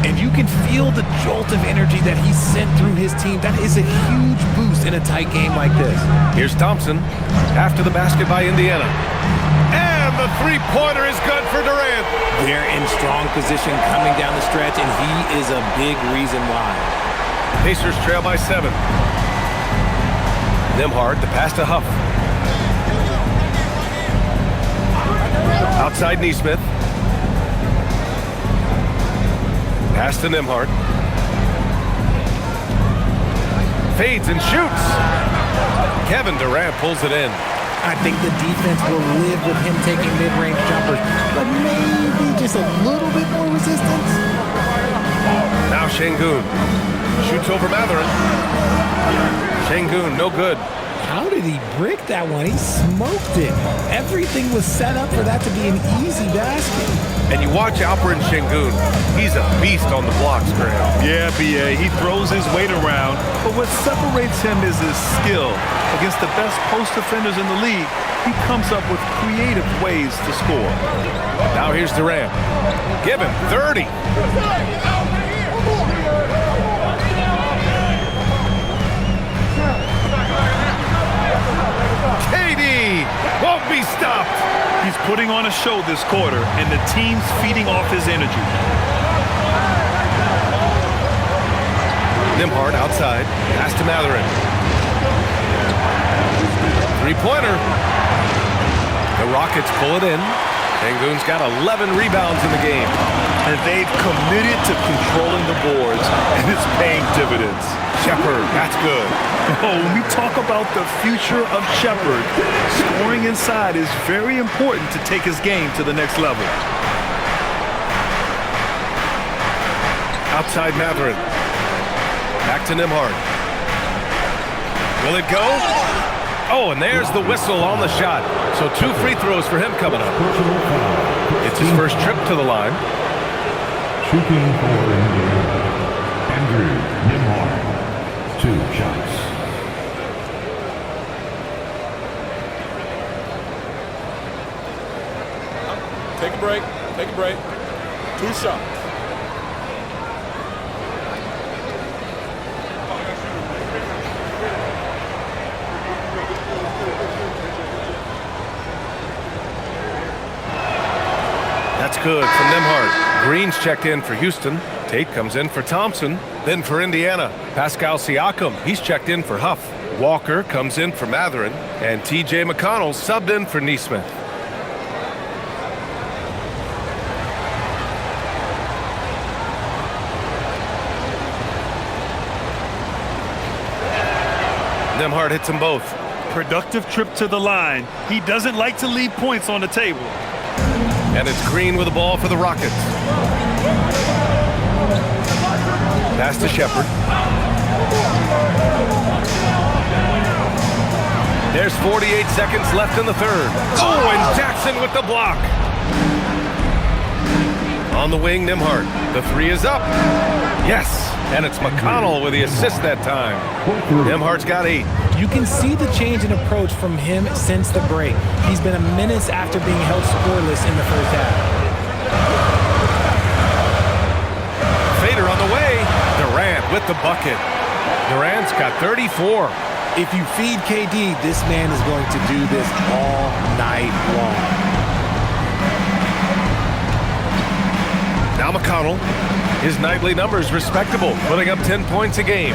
And you can feel the jolt of energy that he sent through his team. That is a huge boost in a tight game like this. Here's Thompson after the basket by Indiana. And the three-pointer is good for Durant. They're in strong position coming down the stretch, and he is a big reason why. Pacers trail by 7. Nembhard, the pass to Huff. Outside Nesmith. Pass to Nembhard. Fades and shoots. Kevin Durant pulls it in. I think the defense will live with him taking mid-range jumpers, but maybe just a little bit more resistance. Now Şengün shoots over Mathurin. Şengün, no good. How did he brick that one? He smoked it. Everything was set up for that to be an easy basket. And you watch Alperen Şengün. He's a beast on the blocks, Graham. Yeah, BA, he throws his weight around, but what separates him is his skill. Against the best post defenders in the league, he comes up with creative ways to score. Now here's Durant. Give him 30. KD won't be stopped. He's putting on a show this quarter, and the team's feeding off his energy. Nembhard outside. Pass to Mathurin. Three-pointer. The Rockets pull it in. Şengün's got 11 rebounds in the game. And they've committed to controlling the boards, and it's paying dividends. Shepard, that's good. Oh, when we talk about the future of Shepard, scoring inside is very important to take his game to the next level. Outside Mathurin. Back to Nembhard. Will it go? Oh, and there's the whistle on the shot. So 2 free throws for him coming up. It's his first trip to the line. Shooting for Indiana, Andrew Nembhard. 2 shots. Take a break. Take a break. 2 shots. That's good from Nembhard. Green's checked in for Houston. Tate comes in for Thompson. Then for Indiana, Pascal Siakam. He's checked in for Huff. Walker comes in for Mathurin. And T.J. McConnell subbed in for Nesmith. Nembhard hits them both. Productive trip to the line. He doesn't like to leave points on the table. And it's Green with the ball for the Rockets. Pass to Shepard. There's 48 seconds left in the third. Oh, and Jackson with the block. On the wing, Nembhard. The 3 is up. Yes, and it's McConnell with the assist that time. Nembhard's got 8. You can see the change in approach from him since the break. He's been a menace after being held scoreless in the first half. Fader on the way. Durant with the bucket. Durant's got 34. If you feed KD, this man is going to do this all night long. Now McConnell. His nightly numbers respectable, putting up 10 points a game.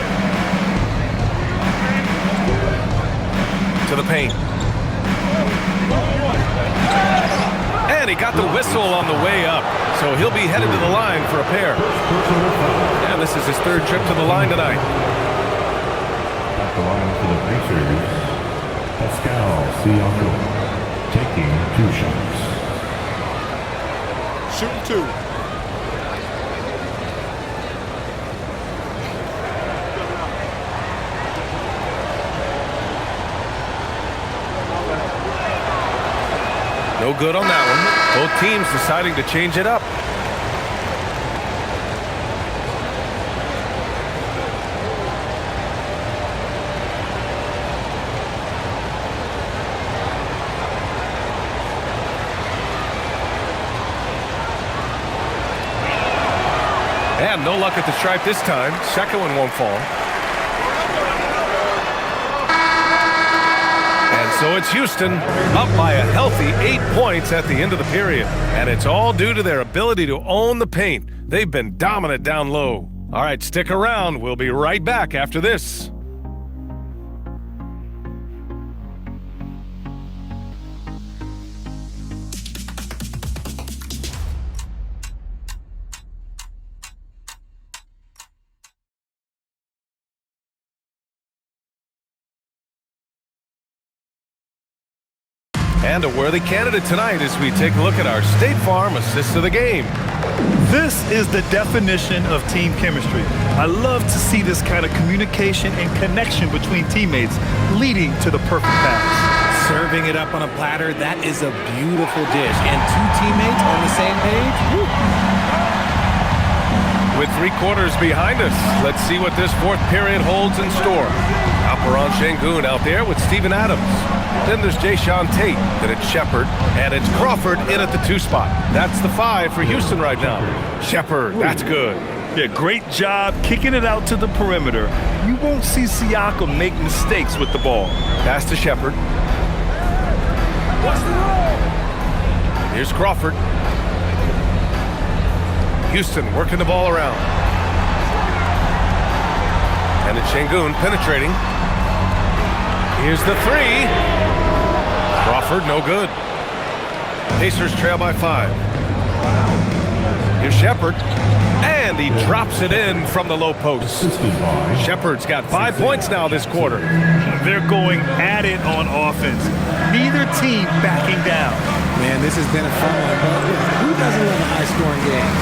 To the paint. And he got the whistle on the way up, so he'll be headed to the line for a pair. And this is his 3rd trip to the line tonight. At the line for the Pacers, Pascal Siakam taking 2 shots. Shooting 2. No good on that one. Both teams deciding to change it up. And no luck at the stripe this time. Second one won't fall. So it's Houston up by a healthy 8 points at the end of the period. And it's all due to their ability to own the paint. They've been dominant down low. All right, stick around. We'll be right back after this. And a worthy candidate tonight as we take a look at our State Farm assist of the game. This is the definition of team chemistry. I love to see this kind of communication and connection between teammates leading to the perfect pass. Serving it up on a platter, that is a beautiful dish. And two teammates on the same page. Woo. With 3 quarters behind us, let's see what this fourth period holds in store. Alperon Şengün out there with Steven Adams. Then there's Jayshawn Tate, then it's Shepard, and it's Crawford in at the 2 spot. That's the 5 for Houston right now. Shepard, that's good. Yeah, great job kicking it out to the perimeter. You won't see Siakam make mistakes with the ball. Pass to Shepard. Here's Crawford. Houston working the ball around. And it's Şengün penetrating. Here's the 3. Crawford, no good. Pacers trail by 5. Here's Shepard. And he drops it in from the low post. Shepard's got 5 points now this quarter. They're going at it on offense. Neither team backing down. Man, this has been a fun one, but who doesn't love a high-scoring game?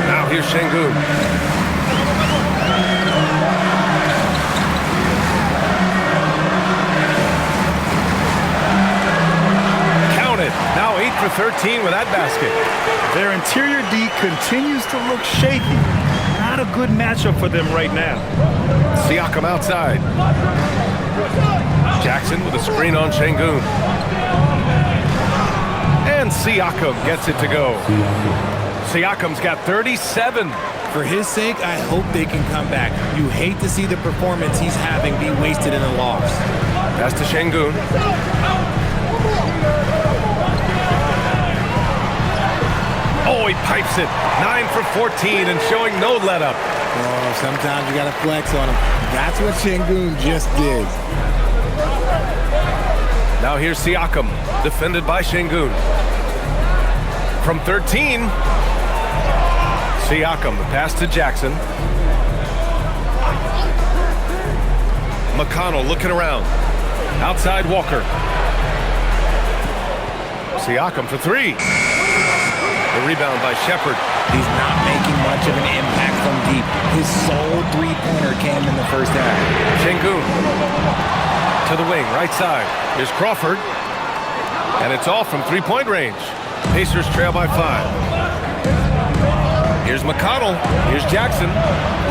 Now here's Şengün. Count it. Now 8 for 13 with that basket. Their interior D continues to look shaky. Not a good matchup for them right now. Siakam outside. Jackson with a screen on Şengün. And Siakam gets it to go. Siakam's got 37. For his sake, I hope they can come back. You hate to see the performance he's having be wasted in a loss. Pass to Şengün. Oh, he pipes it. 9 for 14 and showing no let-up. Oh, sometimes you got to flex on him. That's what Şengün just did. Now here's Siakam, defended by Şengün. From 13, Siakam, the pass to Jackson. McConnell looking around. Outside Walker. Siakam for 3. The rebound by Shepard. He's not making much of an impact from deep. His sole three-pointer came in the first half. Şengün to the wing, right side. Here's Crawford. And it's all from three-point range. Pacers trail by 5. Here's McConnell. Here's Jackson.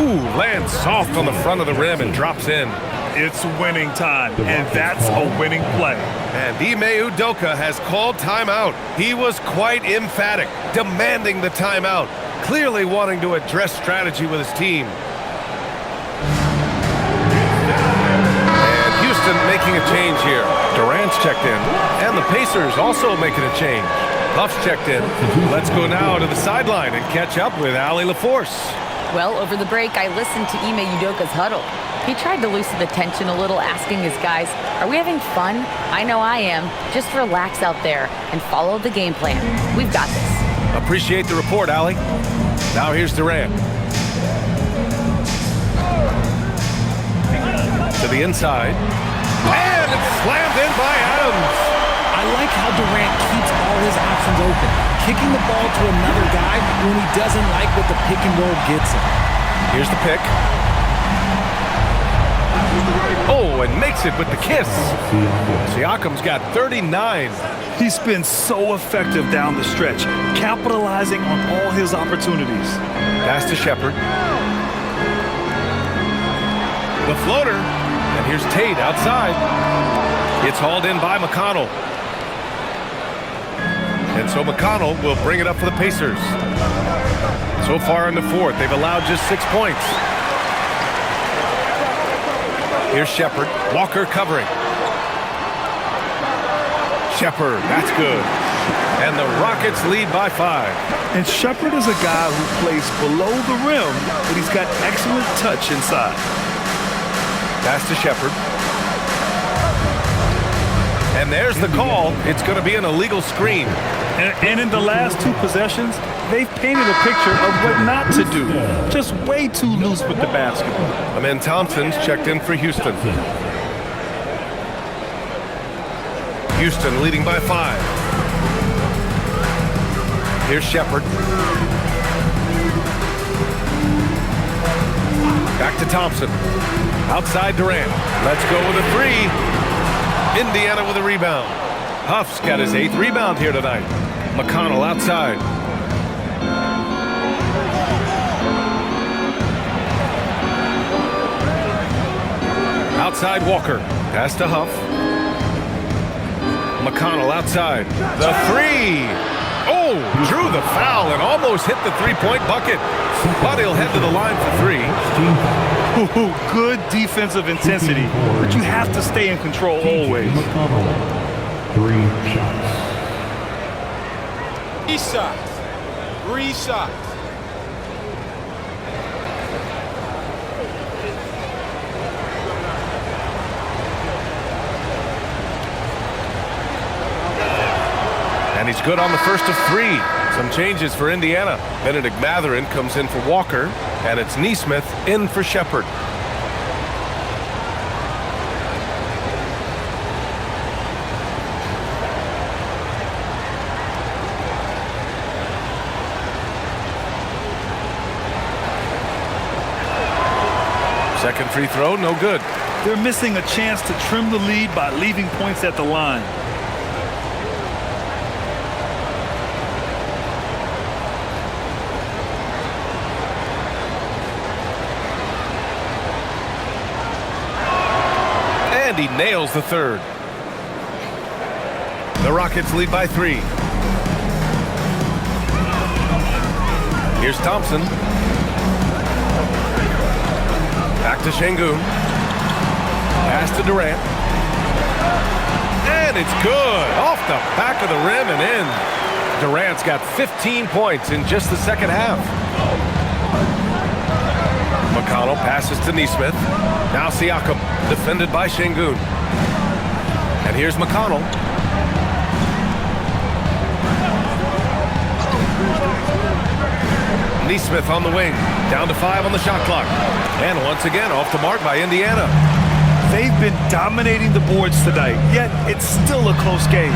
Ooh, lands soft on the front of the rim and drops in. It's winning time, and that's a winning play. And Ime Udoka has called timeout. He was quite emphatic, demanding the timeout, clearly wanting to address strategy with his team. And Houston making a change here. Durant's checked in, and the Pacers also making a change. Puff's checked in. Let's go now to the sideline and catch up with Allie LaForce. Well, over the break, I listened to Ime Udoka's huddle. He tried to loosen the tension a little, asking his guys, are we having fun? I know I am. Just relax out there and follow the game plan. We've got this. Appreciate the report, Allie. Now here's Durant. To the inside. And it's slammed in by Adams. I like how Durant keeps all his options open, kicking the ball to another guy when he doesn't like what the pick and roll gets him. Here's the pick. Oh, and makes it with the kiss. Siakam's got 39. He's been so effective down the stretch, capitalizing on all his opportunities. Pass to Shepard. The floater. And here's Tate outside. It's hauled in by McConnell. And so McConnell will bring it up for the Pacers. So far in the fourth, they've allowed just 6 points. Here's Shepard. Walker covering. Shepard, that's good. And the Rockets lead by 5. And Shepard is a guy who plays below the rim, but he's got excellent touch inside. Pass to Shepard. And there's the call. It's going to be an illegal screen. And in the last 2 possessions, they've painted a picture of what not to do. Just way too loose with the basketball. Amen Thompson's checked in for Houston. Houston leading by 5. Here's Shepard. Back to Thompson. Outside Durant. Let's go with a 3. Indiana with a rebound. Huff's got his 8th rebound here tonight. McConnell outside. Outside Walker. Pass to Huff. McConnell outside. The 3. Oh, drew the foul and almost hit the three-point bucket. But he'll head to the line for 3. Ooh, good defensive intensity, but you have to stay in control always. 3 shots. 3 shots. 3 shots. And he's good on the first of 3. Some changes for Indiana. Benedict Mathurin comes in for Walker, and it's Nesmith in for Shepard. Second free throw, no good. They're missing a chance to trim the lead by leaving points at the line. And he nails the 3rd. The Rockets lead by 3. Here's Thompson. Back to Şengün. Pass to Durant. And it's good. Off the back of the rim and in. Durant's got 15 points in just the second half. McConnell passes to Nesmith. Now Siakam, defended by Şengün. And here's McConnell. Nesmith on the wing. Down to 5 on the shot clock. And once again off the mark by Indiana. They've been dominating the boards tonight, yet it's still a close game.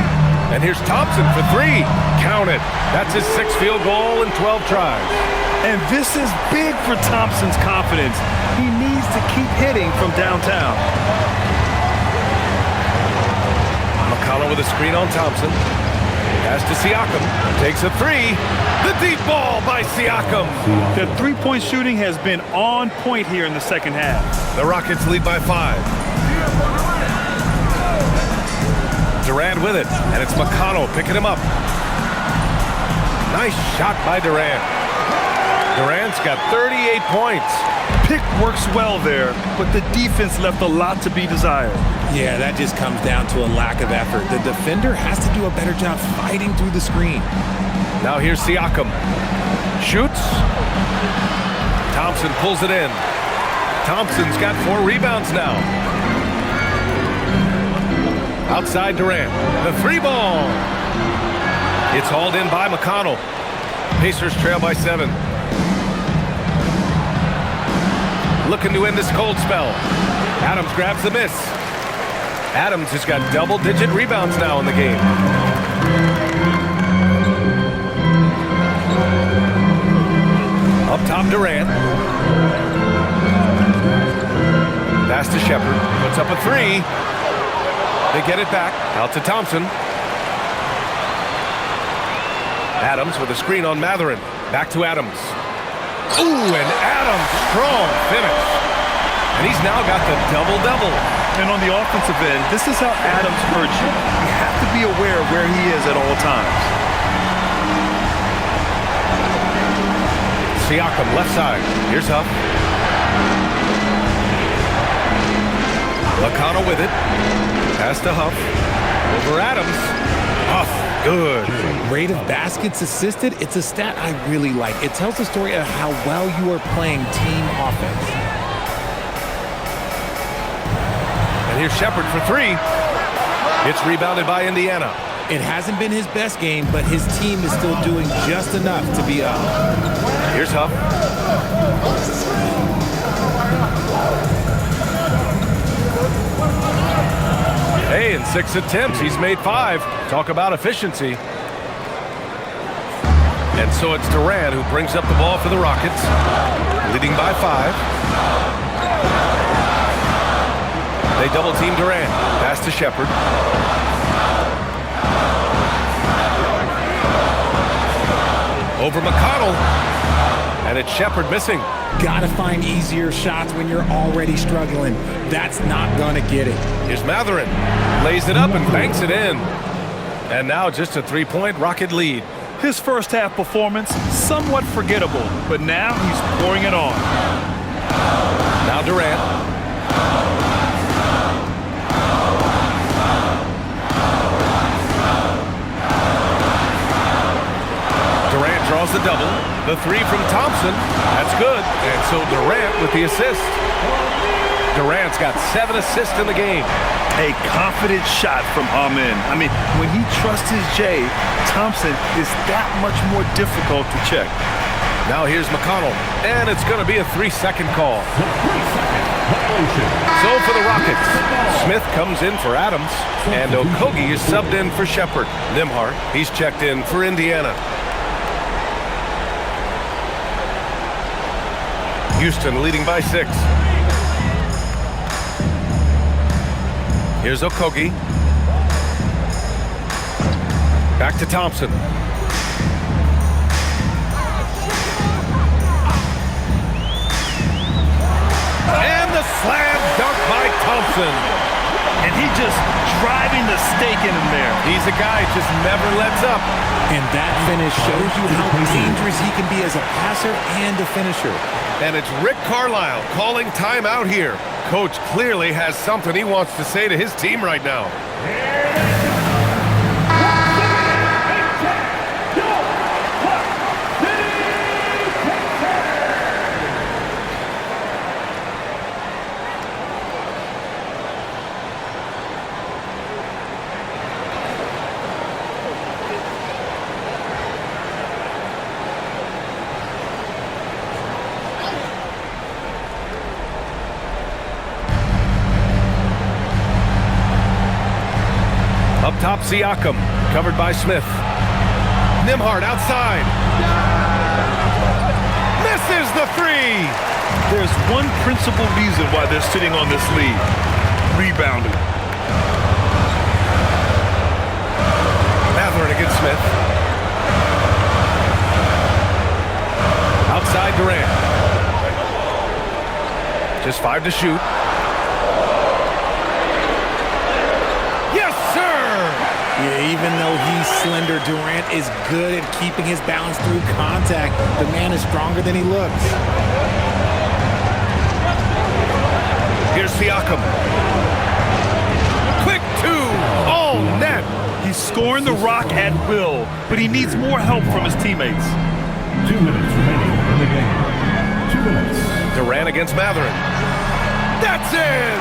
And here's Thompson for 3. Count it. That's his 6th field goal in 12 tries. And this is big for Thompson's confidence. He needs to keep hitting from downtown. McConnell with a screen on Thompson. Pass to Siakam. Takes a 3. The deep ball by Siakam. The three-point shooting has been on point here in the second half. The Rockets lead by 5. Durant with it, and it's McConnell picking him up. Nice shot by Durant. Durant's got 38 points. Pick works well there, but the defense left a lot to be desired. Yeah, that just comes down to a lack of effort. The defender has to do a better job fighting through the screen. Now here's Siakam. Shoots. Thompson pulls it in. Thompson's got 4 rebounds now. Outside Durant. The 3 ball. It's hauled in by McConnell. Pacers trail by 7. Looking to end this cold spell. Adams grabs the miss. Adams has got double-digit rebounds now in the game. Up top, Durant. Pass to Shepard. Puts up a 3. They get it back. Out to Thompson. Adams with a screen on Mathurin. Back to Adams. Ooh, and Adams, strong finish. And he's now got the double-double. And on the offensive end, this is how Adams hurts you. You have to be aware of where he is at all times. Siakam, left side. Here's Huff. McConnell with it. Pass to Huff. Over Adams. Huff, good. Rate of baskets assisted, it's a stat I really like. It tells the story of how well you are playing team offense. And here's Shepard for 3. It's rebounded by Indiana. It hasn't been his best game, but his team is still doing just enough to be up. Here's Huff. Hey, in 6 attempts, he's made 5. Talk about efficiency. And so it's Durant who brings up the ball for the Rockets, leading by 5. They double-team Durant. Pass to Shepherd. Over McConnell. And it's Shepherd missing. Gotta find easier shots when you're already struggling. That's not gonna get it. Here's Matherin. Lays it up and banks it in. And now just a 3-point Rocket lead. His first half performance, somewhat forgettable, but now he's pouring it on. Now Durant. Durant draws the double. The 3 from Thompson. That's good. And so Durant with the assist. Durant's got 7 assists in the game. A confident shot from Amen. I mean, when he trusts his J, Thompson is that much more difficult to check. Now here's McConnell, and it's going to be a 3-second call. So for the Rockets, Smith comes in for Adams, and Okogie is subbed in for Shepherd. Nembhard, he's checked in for Indiana. Houston leading by 6. Here's Okogie. Back to Thompson. And the slam dunk by Thompson. And he just driving the stake in him there. He's a guy who just never lets up. And that finish shows you how dangerous he can be as a passer and a finisher. And it's Rick Carlisle calling timeout here. Coach clearly has something he wants to say to his team right now. Up top, Siakam, covered by Smith. Nembhard outside. Misses the 3. There's one principal reason why they're sitting on this lead. Rebounding. Matherin against Smith. Outside Durant. Just 5 to shoot. Yeah, even though he's slender, Durant is good at keeping his balance through contact. The man is stronger than he looks. Here's Siakam. Quick 2. Oh, net. He's scoring the rock at will, but he needs more help from his teammates. 2 minutes remaining in the game. 2 minutes. Durant against Matherin. That's in!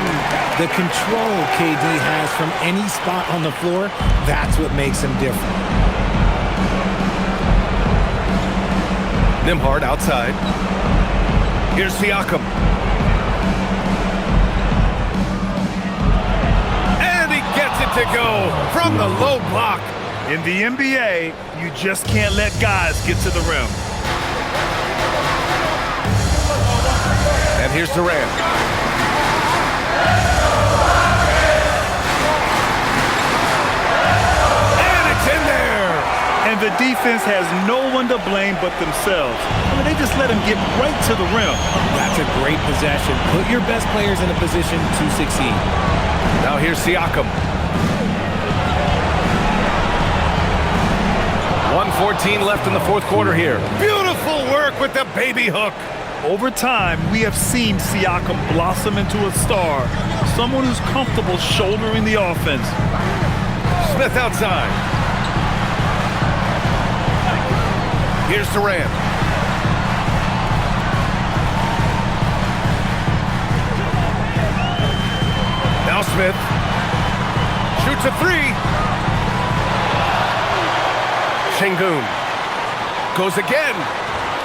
The control KD has from any spot on the floor, that's what makes him different. Nembhard outside. Here's Siakam. And he gets it to go from the low block. In the NBA, you just can't let guys get to the rim. And here's Durant. And the defense has no one to blame but themselves. I mean, they just let him get right to the rim. That's a great possession. Put your best players in a position to succeed. Now here's Siakam. 1:14 left in the 4th quarter here. Beautiful work with the baby hook. Over time, we have seen Siakam blossom into a star, someone who's comfortable shouldering the offense. Smith outside. Here's Durant. Now Smith shoots a 3. Şengün goes again,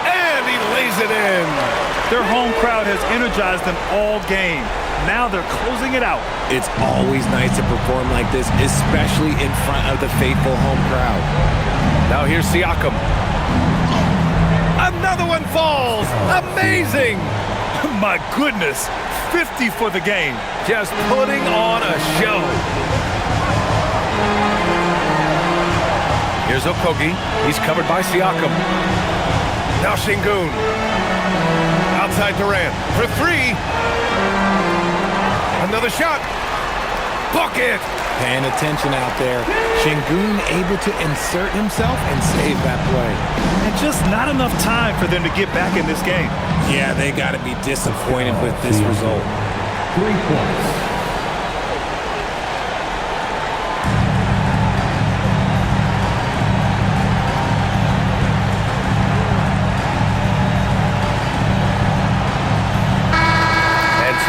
and he lays it in. Their home crowd has energized them all game. Now they're closing it out. It's always nice to perform like this, especially in front of the faithful home crowd. Now here's Siakam. Another one falls. Amazing. My goodness, 50 for the game. Just putting on a show. Here's Okogie. He's covered by Siakam. Now Şengün. Outside Durant for three. Another shot. Bucket. Paying attention out there. Şengün able to insert himself and save that play. And just not enough time for them to get back in this game. Yeah, they got to be disappointed with this result. 3 points.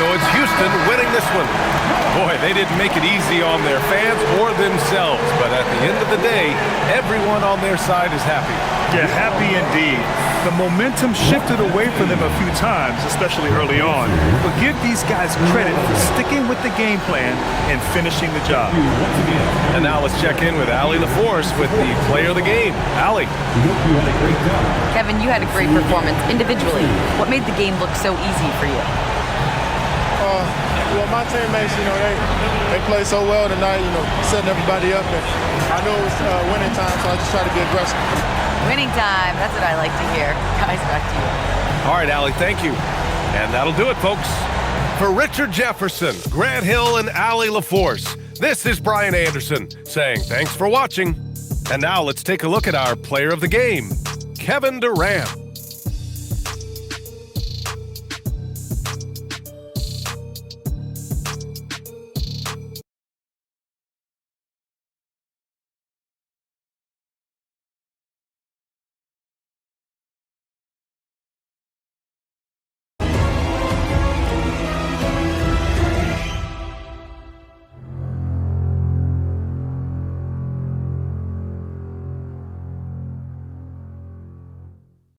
So it's Houston winning this one. Boy, they didn't make it easy on their fans or themselves, but at the end of the day, everyone on their side is happy. Yeah, happy indeed. The momentum shifted away from them a few times, especially early on. But give these guys credit for sticking with the game plan and finishing the job. And now let's check in with Allie LaForce with the player of the game. Allie. Kevin, you had a great performance individually. What made the game look so easy for you? Well, my teammates, they played so well tonight, setting everybody up. And I knew it was winning time, so I just tried to be aggressive. Winning time, that's what I like to hear. Guys, back to you. All right, Allie, thank you. And that'll do it, folks. For Richard Jefferson, Grant Hill, and Allie LaForce, this is Brian Anderson saying thanks for watching. And now let's take a look at our player of the game, Kevin Durant.